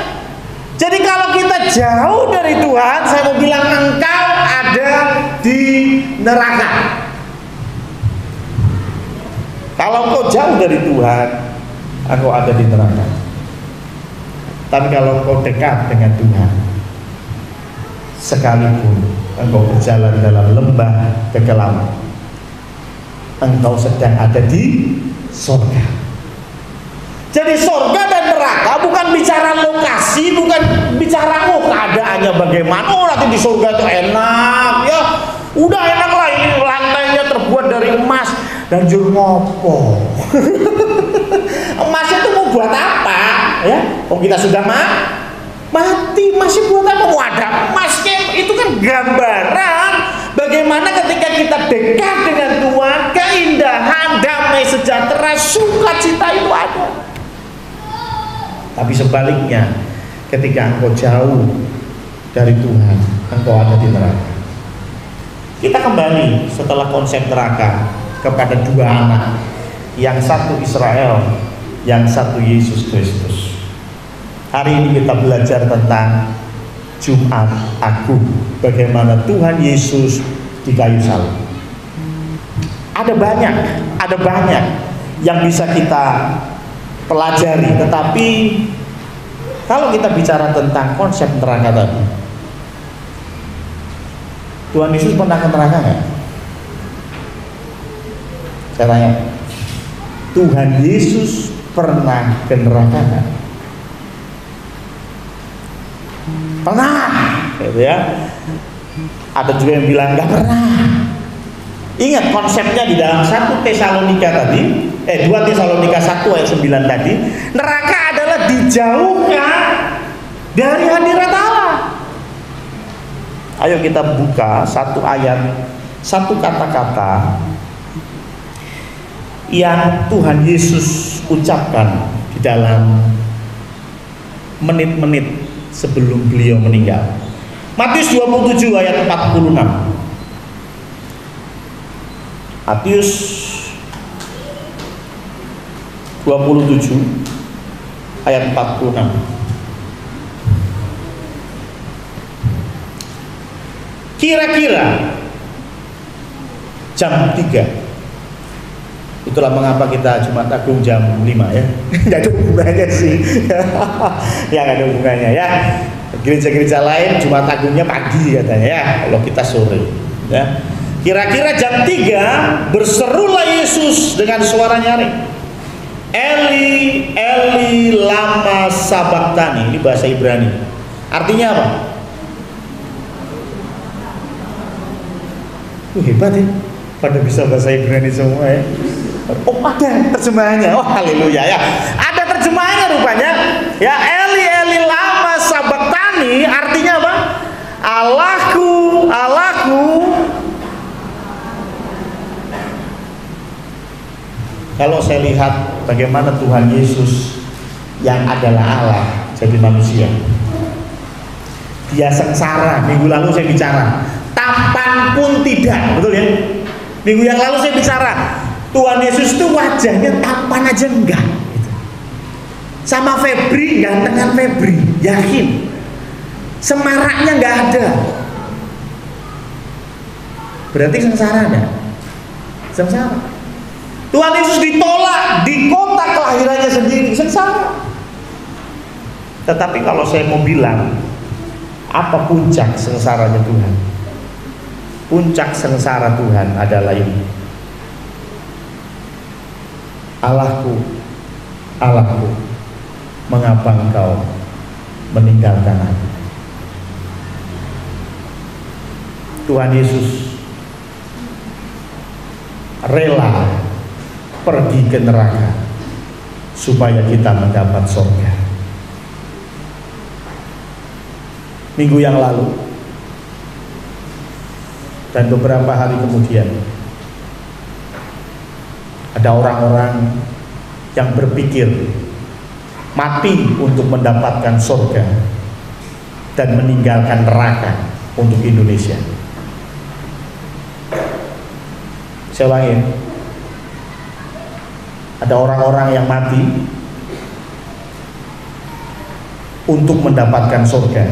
Jadi kalau kita jauh dari Tuhan, saya mau bilang engkau ada di neraka. Kalau engkau jauh dari Tuhan, engkau ada di neraka. Tapi kalau engkau dekat dengan Tuhan, sekalipun engkau berjalan dalam lembah kegelapan, engkau sedang ada di surga. Jadi surga dan neraka bukan bicara lokasi, bukan bicara keadaannya bagaimana. Oh nanti di surga itu enak, ya udah enak lah, ini lantainya terbuat dari emas dan jur ngopo. Emasnya itu mau buat apa? Ya, oh kita sudah mati, masih buat apa? Mau ada emasnya? Itu kan gambaran bagaimana ketika kita dekat dengan Tuhan, keindahan, damai, sejahtera, sukacita itu ada. Tapi sebaliknya, ketika engkau jauh dari Tuhan, engkau ada di neraka. Kita kembali setelah konsep neraka kepada dua anak, yang satu Israel, yang satu Yesus Kristus. Hari ini kita belajar tentang Jumat Agung, bagaimana Tuhan Yesus di kayu salib. Ada banyak yang bisa kita pelajari, tetapi kalau kita bicara tentang konsep neraka tadi, Tuhan Yesus pernah ke neraka nggak? Saya tanya, Tuhan Yesus pernah ke neraka nggak? Pernah, gitu ya. Ada juga yang bilang nggak pernah. Ingat konsepnya di dalam 1 Tesalonika tadi, 2 Tesalonika 1 ayat 9 tadi, neraka adalah dijauhkan dari hadirat Allah. Ayo kita buka satu ayat, satu kata-kata yang Tuhan Yesus ucapkan di dalam menit-menit sebelum beliau meninggal. Matius 27 ayat 46. Matius 27 ayat 46. Kira-kira jam 3. Itulah mengapa kita Jumat Agung jam 5 ya. Nggak ada hubungannya sih. Ya nggak ada hubungannya ya. Gereja-gereja lain Jumat Agungnya pagi katanya ya. Kalau kita sore ya. Kira-kira jam 3 berserulah Yesus dengan suara nyaring, Eli, Eli, lama sabachthani. Ini bahasa Ibrani. Artinya apa? Hebat ya, pada bisa bahasa Ibrani semua ya. Oh ada terjemahannya. Oh haleluya ya. Ada terjemahannya rupanya. Ya, Eli, Eli, lama sabachthani. Artinya apa? Allahku, Allahku, Kalau saya lihat bagaimana Tuhan Yesus yang adalah Allah jadi manusia, dia sengsara. Minggu lalu saya bicara, tampan pun tidak, betul ya? Minggu yang lalu saya bicara, Tuhan Yesus itu wajahnya tampan aja enggak gitu. Sama Febri, gantengan Febri, yakin semaraknya enggak ada. Berarti sengsara enggak? Sengsara. Tuhan Yesus ditolak di kota kelahirannya sendiri, sengsara. Tetapi kalau saya mau bilang, apa puncak sengsaranya Tuhan? Puncak sengsara Tuhan adalah ini: Allahku, Allahku, mengapa engkau meninggalkan aku? Tuhan Yesus rela pergi ke neraka supaya kita mendapat surga. Minggu yang lalu dan beberapa hari kemudian, ada orang-orang yang berpikir mati untuk mendapatkan surga dan meninggalkan neraka untuk Indonesia. Saya ulangi, ada orang-orang yang mati untuk mendapatkan surga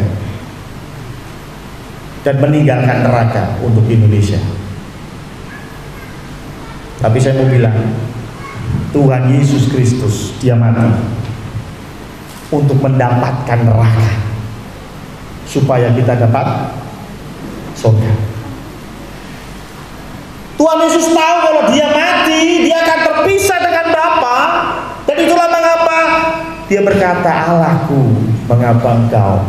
dan meninggalkan neraka untuk Indonesia. Tapi saya mau bilang, Tuhan Yesus Kristus, dia mati untuk mendapatkan neraka supaya kita dapat surga. Tuhan Yesus tahu kalau dia mati, dia akan terpisah dengan Bapa, dan itulah mengapa dia berkata, Allahku, mengapa engkau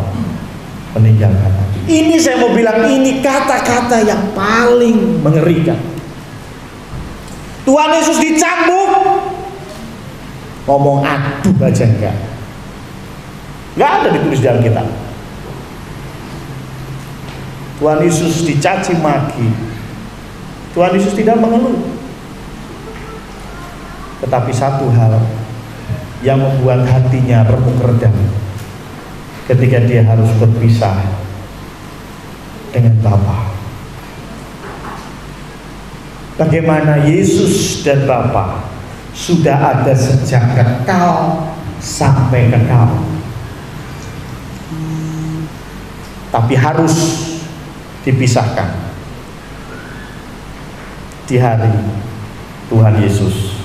meninggalkan aku? Ini saya mau bilang, ini kata-kata yang paling mengerikan. Tuhan Yesus dicambuk, ngomong aduh aja enggak ada ditulis dalam kitab. Tuhan Yesus dicaci maki, Tuhan Yesus tidak mengeluh. Tetapi satu hal yang membuat hatinya remuk redam ketika dia harus berpisah dengan Bapa. Bagaimana Yesus dan Bapa sudah ada sejak kekal sampai kekal, tapi harus dipisahkan di hari Tuhan Yesus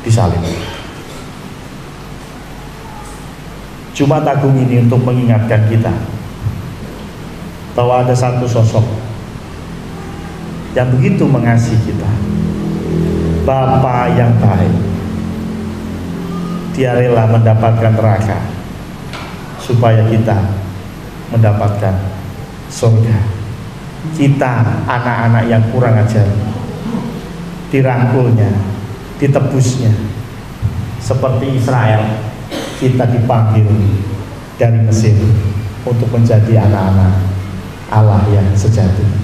disalib. Jumat Agung ini untuk mengingatkan kita bahwa ada satu sosok yang begitu mengasihi kita, Bapa yang baik. Dia rela mendapatkan neraka supaya kita mendapatkan surga. Kita anak-anak yang kurang ajar dirangkulnya, ditebusnya. Seperti Israel, kita dipanggil dari Mesir untuk menjadi anak-anak Allah yang sejati.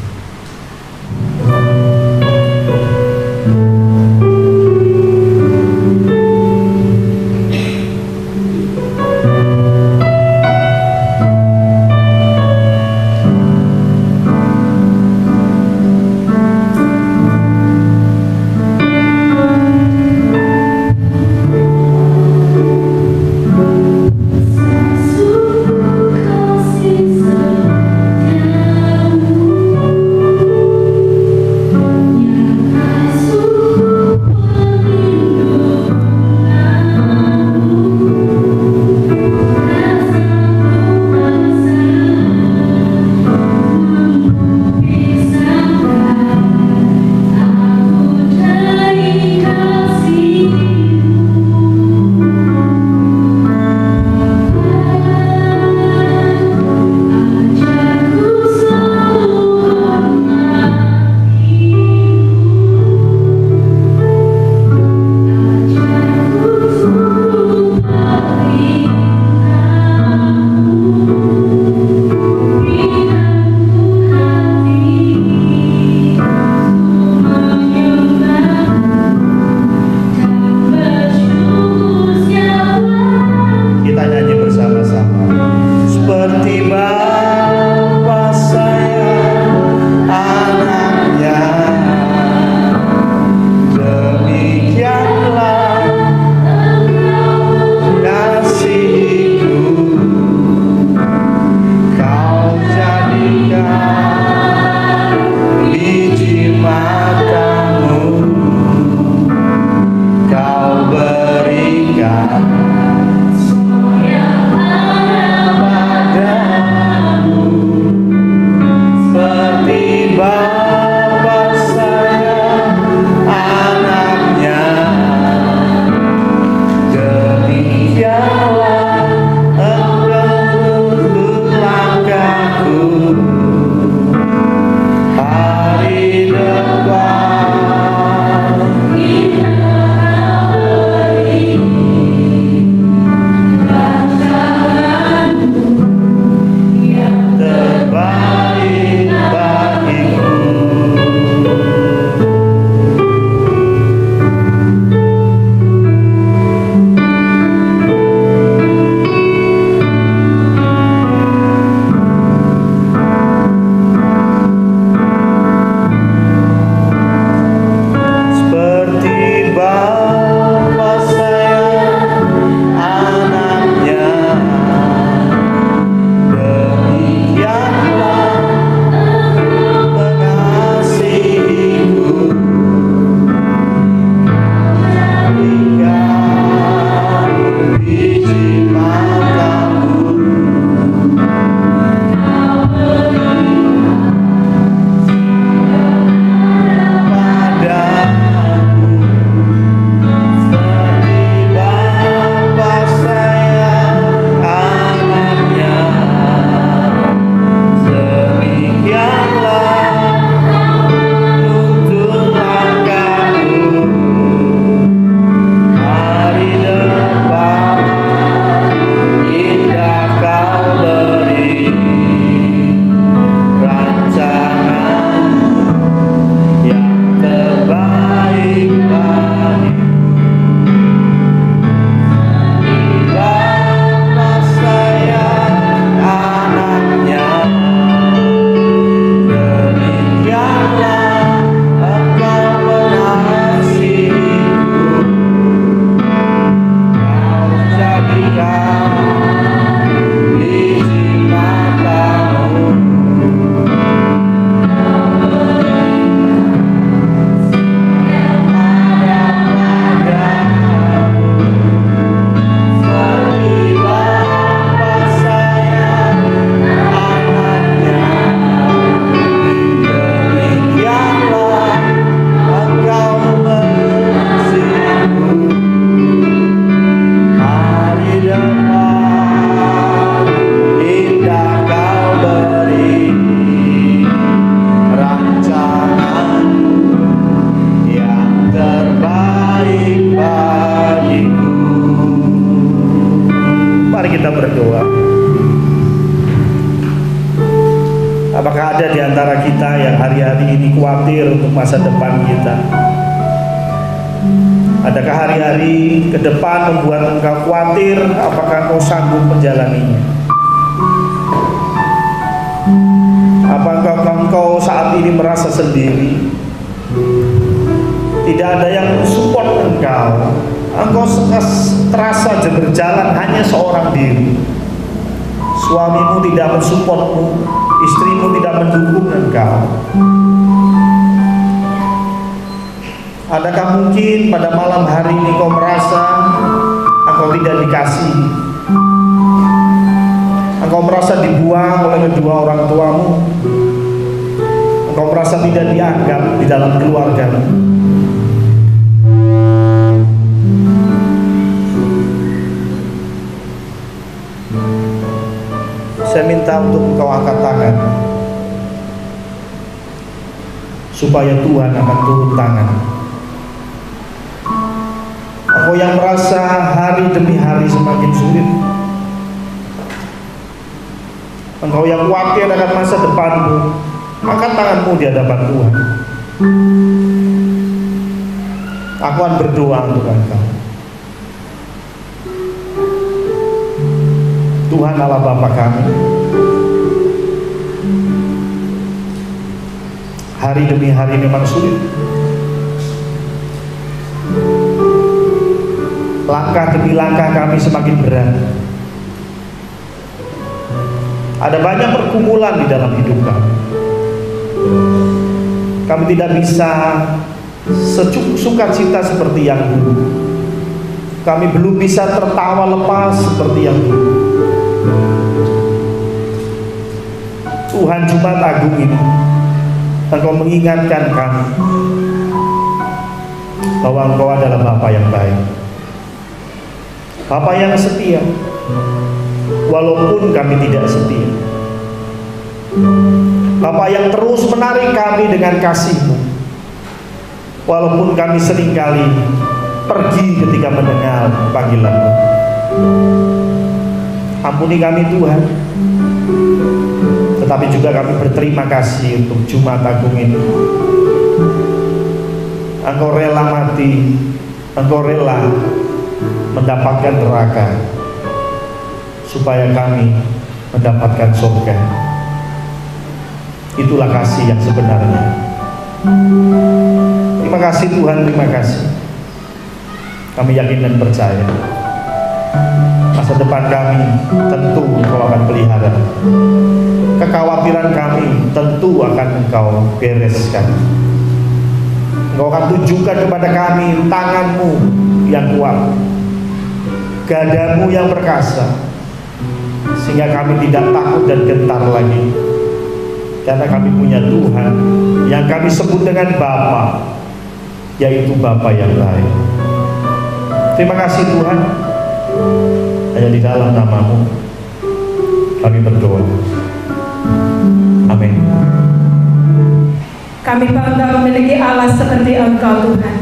Tuhan. Apakah ada di antara kita yang hari-hari ini khawatir untuk masa depan kita? Adakah hari-hari ke depan membuat engkau khawatir apakah engkau sanggup menjalaninya? Apakah engkau saat ini merasa sendiri? Tidak ada yang support engkau. Engkau terasa berjalan hanya seorang diri. Suamimu tidak mensupportmu, istrimu tidak mendukung engkau. Adakah mungkin pada malam hari ini kau merasa engkau tidak dikasihi? Engkau merasa dibuang oleh kedua orang tuamu? Engkau merasa tidak dianggap di dalam keluargamu? Saya minta untuk engkau angkat tangan, supaya Tuhan akan turun tangan. Engkau yang merasa hari demi hari semakin sulit, engkau yang khawatir akan masa depanmu, angkat tanganmu di hadapan Tuhan. Aku akan berdoa untuk engkau. Tuhan Allah Bapa kami, hari demi hari memang sulit. Langkah demi langkah kami semakin berat. Ada banyak pergumulan di dalam hidup kami. Kami tidak bisa sukacita seperti yang dulu. Kami belum bisa tertawa lepas seperti yang dulu. Tuhan, Jumat Agung ini Engkau mengingatkan kami bahwa Engkau adalah Bapa yang baik, Bapa yang setia, walaupun kami tidak setia. Bapa yang terus menarik kami dengan kasih-Mu, walaupun kami seringkali pergi ketika mendengar panggilan-Mu. Ampuni kami Tuhan, tetapi juga kami berterima kasih untuk Jumat Agung ini. Engkau rela mati, Engkau rela mendapatkan neraka supaya kami mendapatkan surga. Itulah kasih yang sebenarnya. Terima kasih Tuhan, terima kasih. Kami yakin dan percaya masa depan kami tentu Engkau akan pelihara. Kekhawatiran kami tentu akan Engkau bereskan. Engkau akan tunjukkan kepada kami tangan-Mu yang kuat, gadamu yang perkasa, sehingga kami tidak takut dan gentar lagi, karena kami punya Tuhan yang kami sebut dengan Bapa, yaitu Bapa yang baik. Terima kasih Tuhan. Hanya di dalam nama-Mu kami berdoa. Amin. Kami bangga memiliki Allah seperti Engkau Tuhan.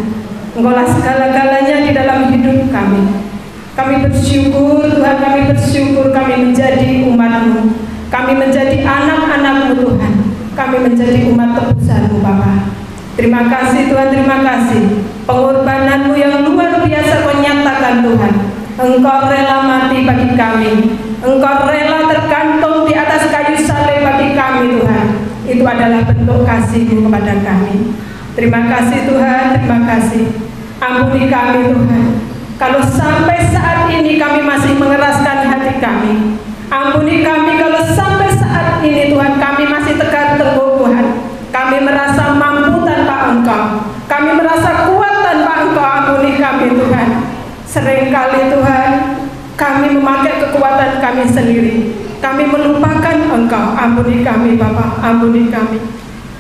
Engkaulah segala-galanya di dalam hidup kami. Kami bersyukur Tuhan, kami bersyukur kami menjadi umat-Mu. Kami menjadi anak-anak-Mu Tuhan. Kami menjadi umat tebusan-Mu Bapa. Terima kasih Tuhan, terima kasih. Pengorbanan-Mu yang luar biasa Kau nyatakan Tuhan. Engkau rela mati bagi kami. Engkau rela tergantung di atas kayu salib bagi kami Tuhan. Itu adalah bentuk kasih-Mu kepada kami. Terima kasih Tuhan, terima kasih. Ampuni kami Tuhan, kalau sampai saat ini kami masih mengeraskan hati kami. Ampuni kami kalau sampai saat ini Tuhan kami masih tegar tengguh Tuhan. Kami merasa mampu tanpa Engkau, kami merasa kuat tanpa Engkau. Ampuni kami Tuhan. Seringkali Tuhan kami memakai kekuatan kami sendiri, kami melupakan Engkau. Ampuni kami Bapa, ampuni kami.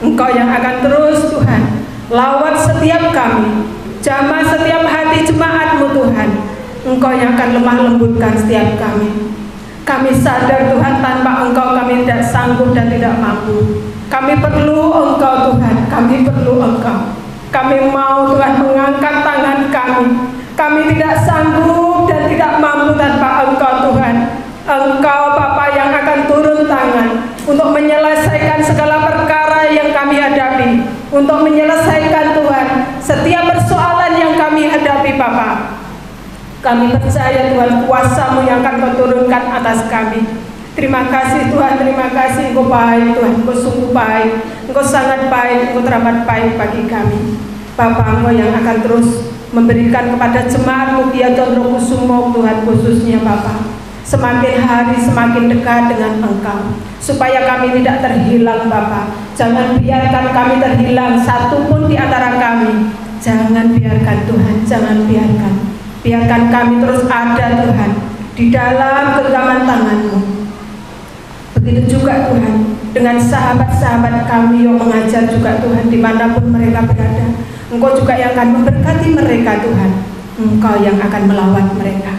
Engkau yang akan terus Tuhan lawat setiap kami, jamah setiap hati jemaat-Mu Tuhan. Engkau yang akan lemah lembutkan setiap kami. Kami sadar Tuhan tanpa Engkau kami tidak sanggup dan tidak mampu. Kami perlu Engkau Tuhan, kami perlu Engkau. Kami mau Tuhan mengangkat tangan kami. Kami tidak sanggup dan tidak mampu tanpa Engkau Tuhan. Engkau Bapa yang akan turun tangan untuk menyelesaikan segala perkara yang kami hadapi, untuk menyelesaikan Tuhan setiap persoalan yang kami hadapi Bapa. Kami percaya Tuhan, kuasa-Mu yang akan Kau turunkan atas kami. Terima kasih Tuhan, terima kasih. Engkau baik Tuhan, Engkau sungguh baik, Engkau sangat baik, Engkau teramat baik bagi kami. Bapa, Engkau yang akan terus memberikan kepada jemaat Mugia Condrokusumo Tuhan, khususnya Bapa, semakin hari semakin dekat dengan Engkau, supaya kami tidak terhilang Bapa. Jangan biarkan kami terhilang satupun di antara kami. Jangan biarkan Tuhan, jangan biarkan. Biarkan kami terus ada Tuhan di dalam genggaman tangan-Mu. Begitu juga Tuhan dengan sahabat-sahabat kami yang mengajar juga Tuhan, dimanapun mereka berada. Engkau juga yang akan memberkati mereka Tuhan. Engkau yang akan melawat mereka.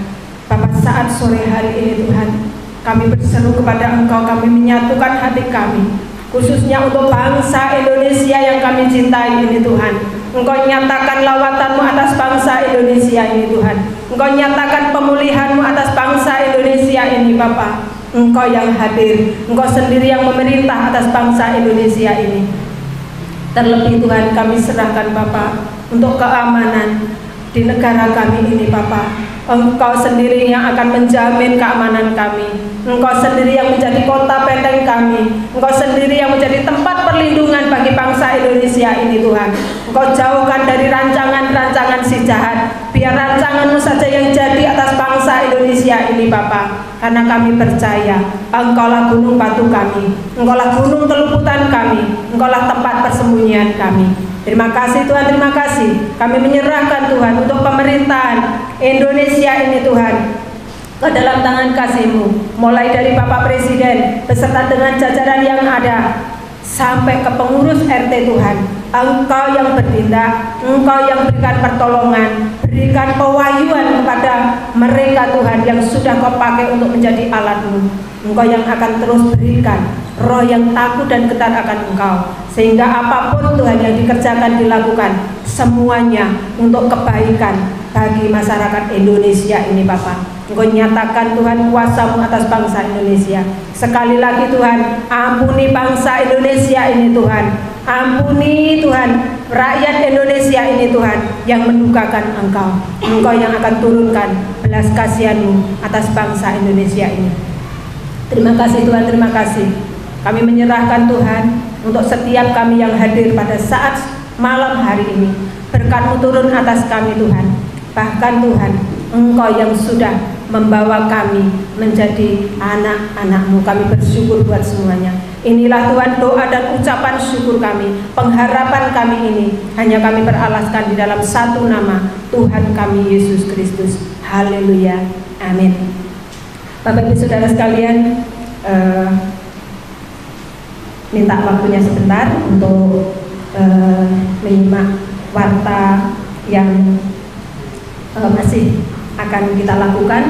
Bapak, saat sore hari ini Tuhan, kami berseru kepada Engkau, kami menyatukan hati kami, khususnya untuk bangsa Indonesia yang kami cintai ini Tuhan. Engkau nyatakan lawatan-Mu atas bangsa Indonesia ini Tuhan. Engkau nyatakan pemulihan-Mu atas bangsa Indonesia ini Bapa. Engkau yang hadir, Engkau sendiri yang memerintah atas bangsa Indonesia ini. Terlebih Tuhan, kami serahkan Bapa untuk keamanan di negara kami ini Bapa. Engkau sendiri yang akan menjamin keamanan kami. Engkau sendiri yang menjadi kota benteng kami. Engkau sendiri yang menjadi tempat perlindungan bagi bangsa Indonesia ini Tuhan. Engkau jauhkan dari rancangan-rancangan si jahat. Biar rancangan-Mu saja yang jadi atas bangsa Indonesia ini Bapa. Karena kami percaya Engkaulah gunung batu kami, Engkaulah gunung telubutan kami, Engkaulah tempat persembunyian kami. Terima kasih Tuhan, terima kasih. Kami menyerahkan Tuhan untuk pemerintahan Indonesia ini Tuhan ke dalam tangan kasih-Mu, mulai dari Bapak Presiden beserta dengan jajaran yang ada sampai ke pengurus RT Tuhan. Engkau yang bertindak, Engkau yang berikan pertolongan, berikan pewahyuan kepada mereka Tuhan yang sudah Kau pakai untuk menjadi alat-Mu. Engkau yang akan terus berikan roh yang takut dan getar akan Engkau, sehingga apapun Tuhan yang dikerjakan, dilakukan, semuanya untuk kebaikan bagi masyarakat Indonesia ini Bapak. Engkau nyatakan Tuhan kuasa-Mu atas bangsa Indonesia. Sekali lagi Tuhan, ampuni bangsa Indonesia ini Tuhan. Ampuni Tuhan rakyat Indonesia ini Tuhan yang mendukakan Engkau. Engkau yang akan turunkan belas kasihan-Mu atas bangsa Indonesia ini. Terima kasih Tuhan, terima kasih. Kami menyerahkan Tuhan untuk setiap kami yang hadir pada saat malam hari ini. Berkat-Mu turun atas kami Tuhan. Bahkan Tuhan, Engkau yang sudah membawa kami menjadi anak-anak-Mu. Kami bersyukur buat semuanya. Inilah Tuhan doa dan ucapan syukur kami. Pengharapan kami ini hanya kami beralaskan di dalam satu nama, Tuhan kami Yesus Kristus. Haleluya, amin. Bapak Ibu Saudara sekalian, minta waktunya sebentar untuk menyimak warta yang masih akan kita lakukan,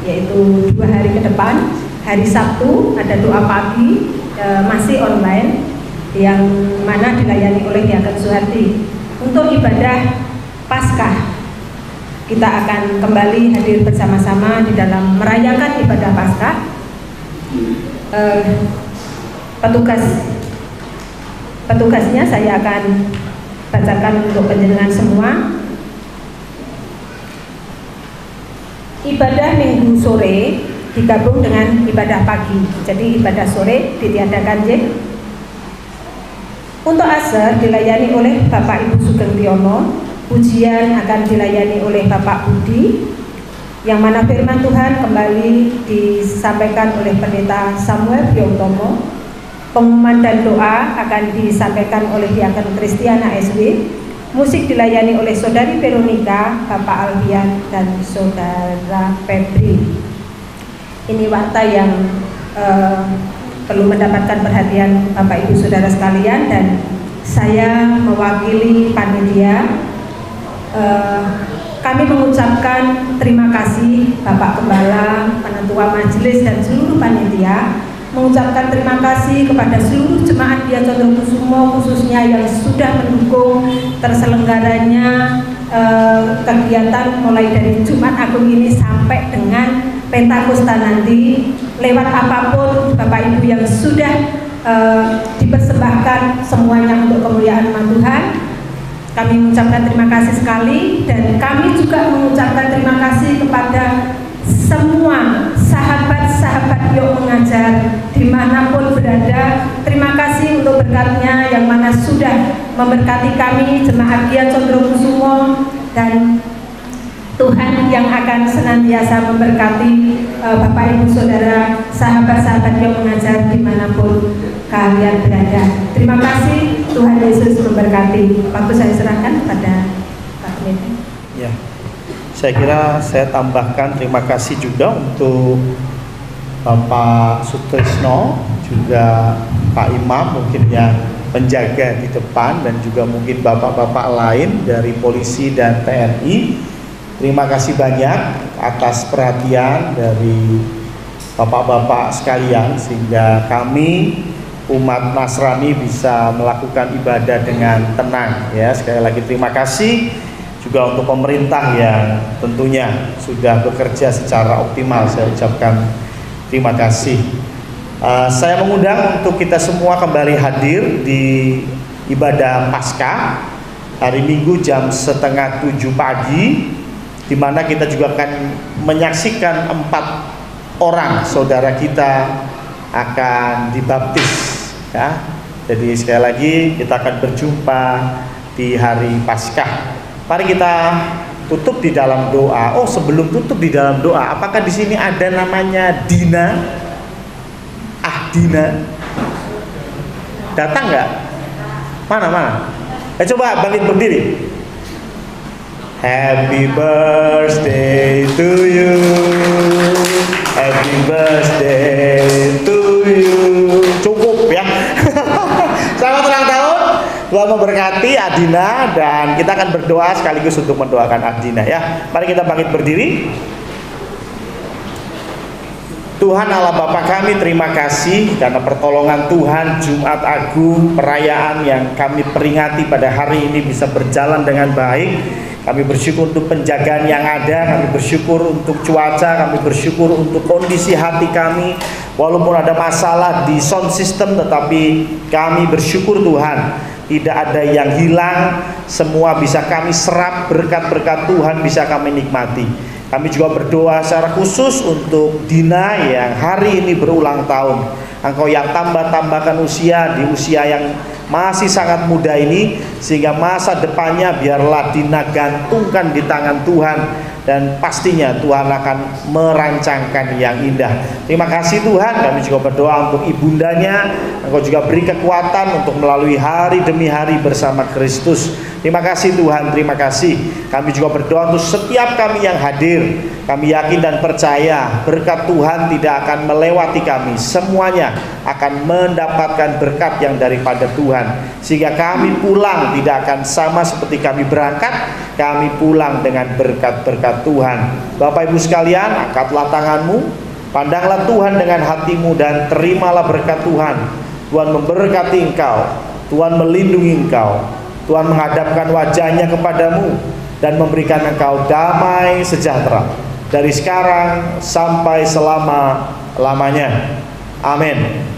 yaitu 2 hari ke depan. Hari Sabtu ada doa pagi, masih online, yang mana dilayani oleh Diaken Suharti. Untuk ibadah Paskah, kita akan kembali hadir bersama-sama di dalam merayakan ibadah Paskah. Petugasnya saya akan bacakan untuk penjenengan semua. Ibadah Minggu sore digabung dengan ibadah pagi. Jadi ibadah sore ditiadakan Untuk asar dilayani oleh Bapak Ibu Sugeng Tiono. Pujian akan dilayani oleh Bapak Budi, yang mana firman Tuhan kembali disampaikan oleh Pendeta Samuel Biotomo. Pengumuman dan doa akan disampaikan oleh Diaken Kristiana SW. Musik dilayani oleh Saudari Veronica, Bapak Albian, dan Saudara Febri. Ini warta yang perlu mendapatkan perhatian Bapak Ibu Saudara sekalian, dan saya mewakili panitia. Kami mengucapkan terima kasih Bapak Gembala, Penatua Majelis, dan seluruh panitia. Mengucapkan terima kasih kepada seluruh jemaat Mugia Condrokusumo, khususnya yang sudah mendukung terselenggaranya kegiatan mulai dari Jumat Agung ini sampai dengan Pentakosta nanti. lewat apapun Bapak Ibu yang sudah dipersembahkan semuanya untuk kemuliaan nama Tuhan. Kami mengucapkan terima kasih sekali, dan kami juga mengucapkan terima kasih kepada semua sahabat-sahabat Yok Mengajar dimanapun berada. Terima kasih untuk berkatnya yang mana sudah memberkati kami Jemaat Gia Condrokusumo, dan Tuhan yang akan senantiasa memberkati Bapak Ibu Saudara, sahabat-sahabat Yok Mengajar dimanapun kalian berada. Terima kasih, Tuhan Yesus memberkati. Waktu saya serahkan pada Pak Pendeta. Ya, saya kira saya tambahkan terima kasih juga untuk Bapak Sutrisno, juga Pak Imam mungkin yang menjaga di depan, dan juga mungkin bapak-bapak lain dari polisi dan TNI. Terima kasih banyak atas perhatian dari bapak-bapak sekalian, sehingga kami umat Nasrani bisa melakukan ibadah dengan tenang. Ya, sekali lagi terima kasih juga untuk pemerintah yang tentunya sudah bekerja secara optimal. Saya ucapkan terima kasih. Saya mengundang untuk kita semua kembali hadir di ibadah Paskah hari Minggu jam 6:30 pagi, di mana kita juga akan menyaksikan 4 orang saudara kita akan dibaptis. Ya, jadi sekali lagi kita akan berjumpa di hari Paskah. Mari kita tutup di dalam doa. Oh, sebelum tutup di dalam doa, apakah di sini ada namanya Dina? Dina datang nggak? Mana? Coba bangkit berdiri. Happy birthday to you, happy birthday to you. Cukup ya. Selamat ulang tahun, Tuhan memberkati Adina, dan kita akan berdoa sekaligus untuk mendoakan Adina ya. Mari kita bangkit berdiri. Tuhan Allah Bapa kami, terima kasih karena pertolongan Tuhan, Jumat Agung, perayaan yang kami peringati pada hari ini bisa berjalan dengan baik. Kami bersyukur untuk penjagaan yang ada, kami bersyukur untuk cuaca, kami bersyukur untuk kondisi hati kami. Walaupun ada masalah di sound system, tetapi kami bersyukur Tuhan, tidak ada yang hilang, semua bisa kami serap, berkat-berkat Tuhan bisa kami nikmati. Kami juga berdoa secara khusus untuk Dina yang hari ini berulang tahun. Engkau yang tambahkan usia di usia yang masih sangat muda ini, sehingga masa depannya biarlah Dina gantungkan di tangan Tuhan, dan pastinya Tuhan akan merancangkan yang indah. Terima kasih Tuhan. Kami juga berdoa untuk ibundanya, Engkau juga beri kekuatan untuk melalui hari demi hari bersama Kristus. Terima kasih Tuhan, terima kasih. Kami juga berdoa untuk setiap kami yang hadir. Kami yakin dan percaya berkat Tuhan tidak akan melewati kami, semuanya akan mendapatkan berkat yang daripada Tuhan, sehingga kami pulang tidak akan sama seperti kami berangkat. Kami pulang dengan berkat-berkat Tuhan. Bapak Ibu sekalian, angkatlah tanganmu, pandanglah Tuhan dengan hatimu, dan terimalah berkat Tuhan. Tuhan memberkati engkau, Tuhan melindungi engkau, Tuhan menghadapkan wajahnya kepadamu dan memberikan engkau damai sejahtera dari sekarang sampai selama-lamanya. Amin.